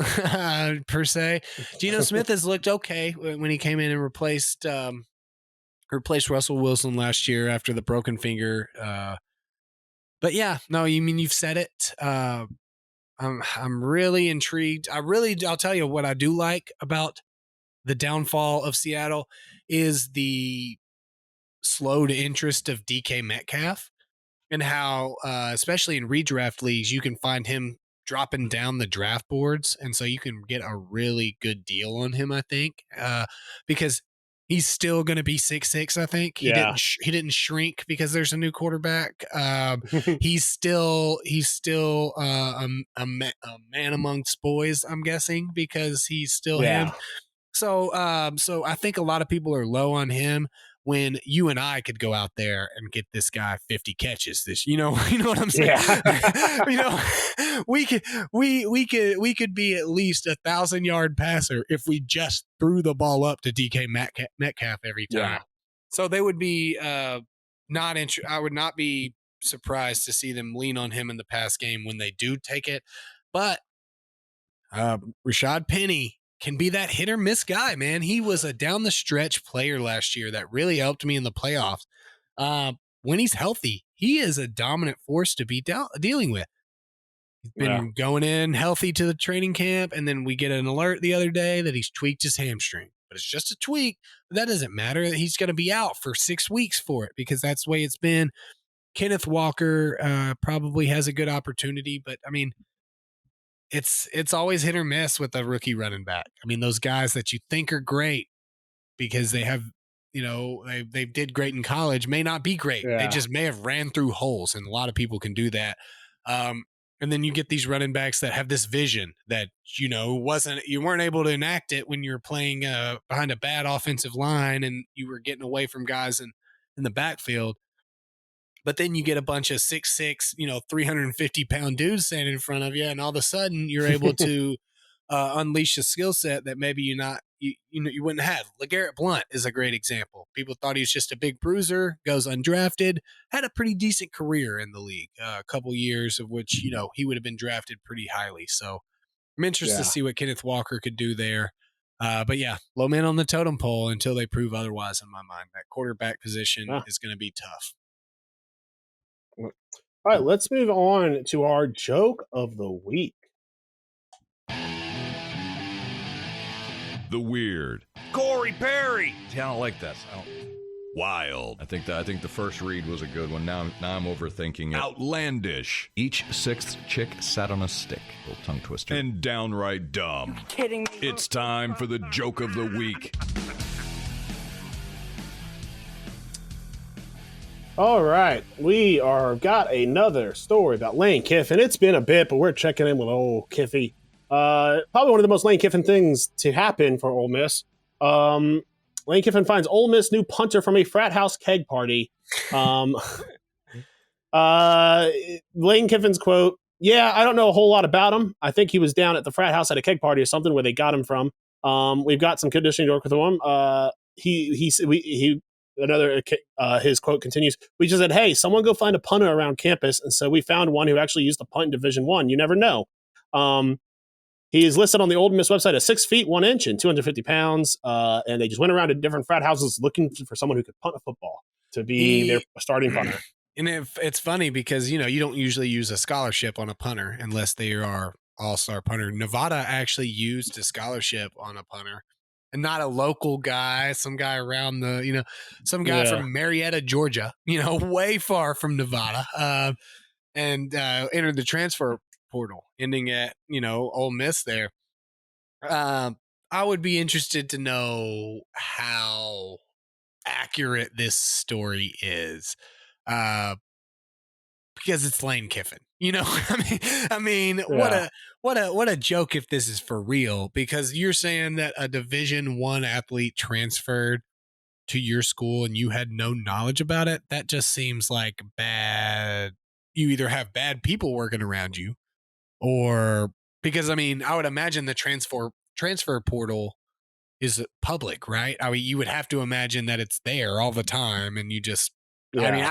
S3: per se. Geno Smith has looked okay when he came in and replaced Russell Wilson last year after the broken finger. But yeah, no, you mean you've said it. I'm really intrigued. I'll tell you what I do like about the downfall of Seattle is the slowed interest of DK Metcalf, and how, especially in redraft leagues, you can find him dropping down the draft boards, and so you can get a really good deal on him. I think because he's still going to be 6'6". I think
S1: Yeah.
S3: he didn't shrink because there's a new quarterback. He's still a man amongst boys, I'm guessing, because he's still him.
S1: Yeah.
S3: So I think a lot of people are low on him when you and I could go out there and get this guy 50 catches you know what I'm saying?
S1: Yeah.
S3: we could be at least 1,000-yard passer if we just threw the ball up to DK Metcalf every time.
S1: Yeah.
S3: So they would be I would not be surprised to see them lean on him in the pass game when they do take it. But Rashad Penny can be that hit or miss guy, man. He was a down the stretch player last year that really helped me in the playoffs. When he's healthy, he is a dominant force to be dealing with. He's been going in healthy to the training camp, and then we get an alert the other day that he's tweaked his hamstring. But it's just a tweak. But that doesn't matter. He's going to be out for 6 weeks for it because that's the way it's been. Kenneth Walker probably has a good opportunity, but I mean, it's always hit or miss with a rookie running back. I mean, those guys that you think are great because they have, they did great in college may not be great.
S1: Yeah.
S3: They just may have ran through holes, and a lot of people can do that. And then you get these running backs that have this vision that, you weren't able to enact it when you were playing behind a bad offensive line and you were getting away from guys in the backfield. But then you get a bunch of 6'6", 350-pound dudes standing in front of you, and all of a sudden you're able to unleash a skill set that maybe you wouldn't have. LeGarrette Blount is a great example. People thought he was just a big bruiser, goes undrafted, had a pretty decent career in the league, a couple years of which he would have been drafted pretty highly. So I'm interested to see what Kenneth Walker could do there. But yeah, low man on the totem pole until they prove otherwise. In my mind, that quarterback position is going to be tough.
S1: All right, let's move on to our joke of the week.
S4: The weird. Corey Perry. See, I don't like that. Wild. I think the first read was a good one. Now I'm overthinking it. Outlandish.
S6: Each sixth chick sat on a stick. Little tongue twister.
S4: And downright dumb.
S7: You're kidding me.
S4: It's time for the joke of the week.
S1: All right, we got another story about Lane Kiffin. It's been a bit, but we're checking in with old Kiffy. Probably one of the most Lane Kiffin things to happen for Ole Miss. Lane Kiffin finds Ole Miss new punter from a frat house keg party. Lane Kiffin's quote, "Yeah, I don't know a whole lot about him. I think he was down at the frat house at a keg party or something where they got him from. We've got some conditioning to work with him. His quote continues, we just said, hey, someone go find a punter around campus. And so we found one who actually used to punt in Division I. You never know. He is listed on the Ole Miss website at 6 feet 1 inch and 250 pounds. And they just went around to different frat houses looking for someone who could punt a football to be their starting punter.
S3: And it's funny because, you don't usually use a scholarship on a punter unless they are all-star punter. Nevada actually used a scholarship on a punter. And not a local guy, some guy around some guy from Marietta, Georgia, way far from Nevada, and entered the transfer portal, ending at, Ole Miss there. I would be interested to know how accurate this story is, because it's Lane Kiffin. I mean, what a joke if this is for real, because you're saying that a Division I athlete transferred to your school and you had no knowledge about it. That just seems like bad. You either have bad people working around you, or because I would imagine the transfer portal is public, right? I mean, you would have to imagine that it's there all the time, and you just. Yeah. I mean,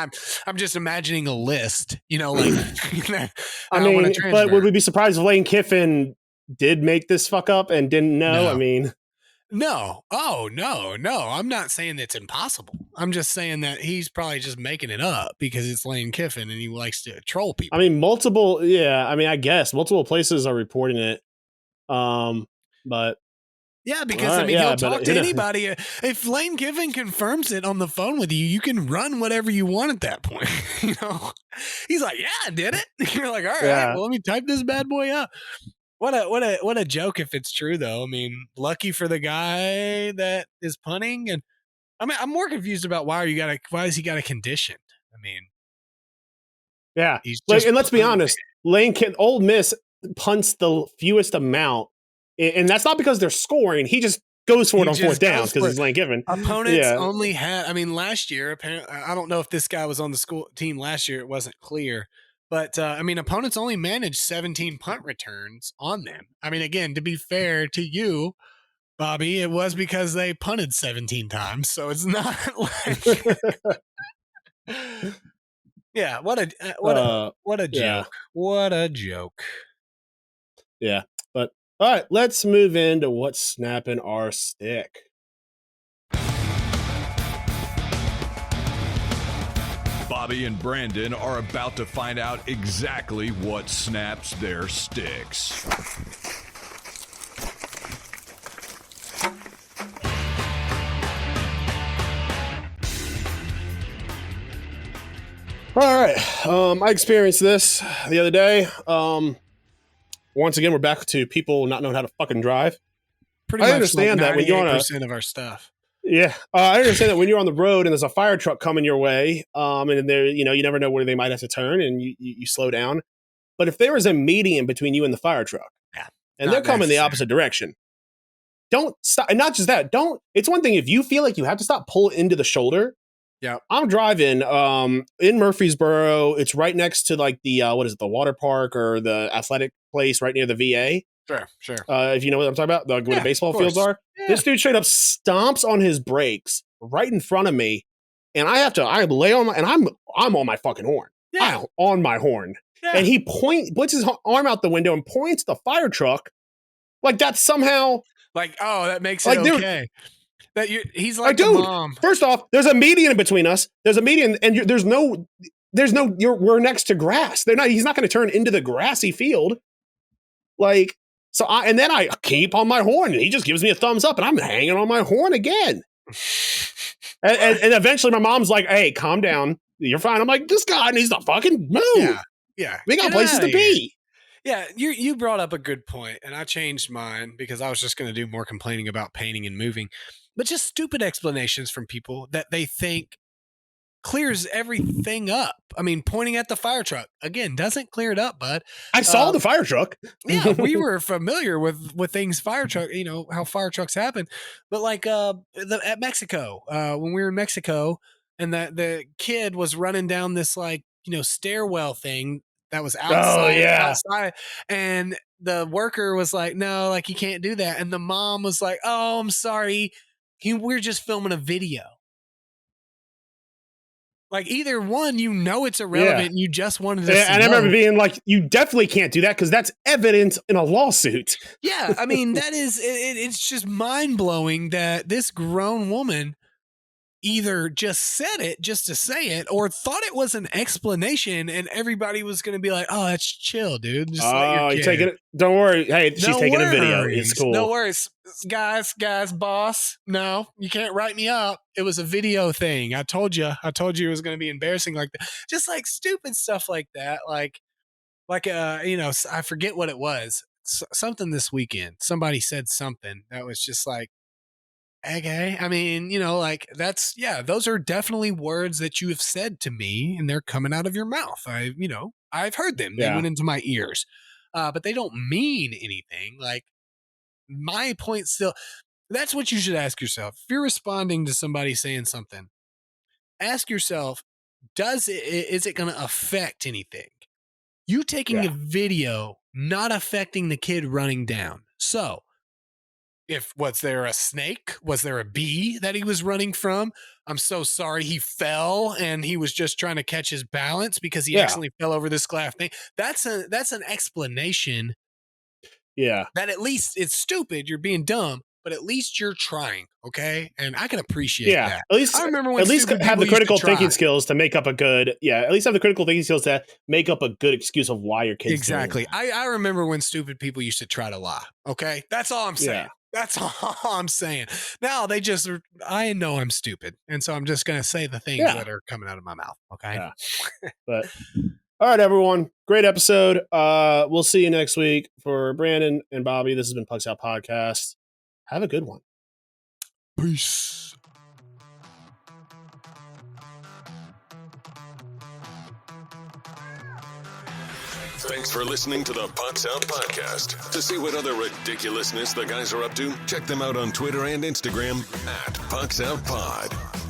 S3: I'm just imagining a list, like.
S1: But would we be surprised if Lane Kiffin did make this fuck up and didn't know?
S3: No.
S1: I mean,
S3: no. Oh, no. I'm not saying it's impossible. I'm just saying that he's probably just making it up because it's Lane Kiffin and he likes to troll people.
S1: I mean, I guess multiple places are reporting it. But.
S3: Yeah, because he'll talk to anybody. If Lane Kiffin confirms it on the phone with you, you can run whatever you want at that point. He's like, "Yeah, I did it." You're like, "All right, well, let me type this bad boy up." What a joke if it's true though. I mean, lucky for the guy that is punting, and I'm more confused about why is he got a condition? I mean,
S1: yeah, and let's be honest, Ole Miss punts the fewest amount. And that's not because they're scoring. He just goes for it on fourth down because he's Lane Kiffin.
S3: Opponents only had, last year, apparently, I don't know if this guy was on the school team last year. It wasn't clear. But, opponents only managed 17 punt returns on them. I mean, again, to be fair to you, Bobby, it was because they punted 17 times. So it's not like... Yeah, what a joke.
S1: Yeah.
S3: What a joke.
S1: Yeah, but... All right, let's move into what's snapping our stick.
S4: Bobby and Brandon are about to find out exactly what snaps their sticks.
S1: All right, I experienced this the other day. Once again, we're back to people not knowing how to fucking drive.
S3: Pretty much understand like that when you're on 98% of our stuff.
S1: Yeah, I understand that when you're on the road and there's a fire truck coming your way, and there, you never know where they might have to turn, and you slow down. But if there is a median between you and the fire truck, and they're coming the opposite direction, don't stop. And not just that, don't. It's one thing if you feel like you have to stop, pull into the shoulder.
S3: Yeah.
S1: I'm driving in Murfreesboro. It's right next to like the the water park or the athletic place right near the VA.
S3: Sure.
S1: If you know what I'm talking about, like where the baseball fields are.
S3: Yeah.
S1: This dude straight up stomps on his brakes right in front of me, and I lay on my, and I'm on my fucking horn.
S3: Yeah.
S1: I'm on my horn, and he puts his arm out the window and points the fire truck, like that's somehow
S3: like, oh, that makes
S1: like
S3: it okay. That he's like the
S1: dude,
S3: mom.
S1: First off, there's a median between us. There's a median, and we're next to grass. He's not going to turn into the grassy field. Like, so and then I keep on my horn, and he just gives me a thumbs up, and I'm hanging on my horn again. and eventually my mom's like, hey, calm down. You're fine. I'm like, this guy needs to fucking move.
S3: Yeah.
S1: We got places to be.
S3: Yeah, you brought up a good point, and I changed mine because I was just going to do more complaining about painting and moving. But just stupid explanations from people that they think clears everything up. I mean, pointing at the fire truck, again, doesn't clear it up, bud.
S1: I saw the fire truck.
S3: Yeah, we were familiar with things fire truck, how fire trucks happen. But like at Mexico, when we were in Mexico, and the kid was running down this like, stairwell thing that was outside, and the worker was like, no, like you can't do that. And the mom was like, oh, I'm sorry. We're just filming a video. Like either one, it's irrelevant. And you just wanted to.
S1: And I remember being like, you definitely can't do that because that's evidence in a lawsuit.
S3: Yeah. I mean, that is, it's just mind blowing that this grown woman either just said it just to say it or thought it was an explanation and everybody was going to be like, oh, that's chill, dude. Just let your kid.
S1: Don't worry. Hey, she's taking a video. It's cool.
S3: No worries. Guys, boss. No, you can't write me up. It was a video thing. I told you it was going to be embarrassing like that. Just like stupid stuff like that. Like, I forget what it was. Something this weekend. Somebody said something that was just like, okay. I mean, those are definitely words that you have said to me and they're coming out of your mouth. I've heard them. They went into my ears, but they don't mean anything. Like my point still, that's what you should ask yourself. If you're responding to somebody saying something, ask yourself, is it going to affect anything? You taking a video, not affecting the kid running down. So, was there a snake? Was there a bee that he was running from? I'm so sorry he fell and he was just trying to catch his balance because he accidentally fell over this glass thing. That's an explanation.
S1: Yeah.
S3: That at least it's stupid. You're being dumb, but at least you're trying. Okay. And I can appreciate that.
S1: At least,
S3: I remember when
S1: have the critical thinking skills to make up a good, at least have the critical thinking skills to make up a good excuse of why your kid's
S3: exactly.
S1: doing that.
S3: I remember when stupid people used to try to lie. Okay. That's all I'm saying.
S1: Yeah.
S3: That's all I'm saying. Now I know I'm stupid. And so I'm just going to say the things that are coming out of my mouth. Okay.
S1: Yeah. But all right, everyone. Great episode. We'll see you next week. For Brandon and Bobby, this has been Pucks Out Podcast. Have a good one.
S3: Peace.
S2: Thanks for listening to the Pucks Out Podcast. To see what other ridiculousness the guys are up to, check them out on Twitter and Instagram @PucksOutPod.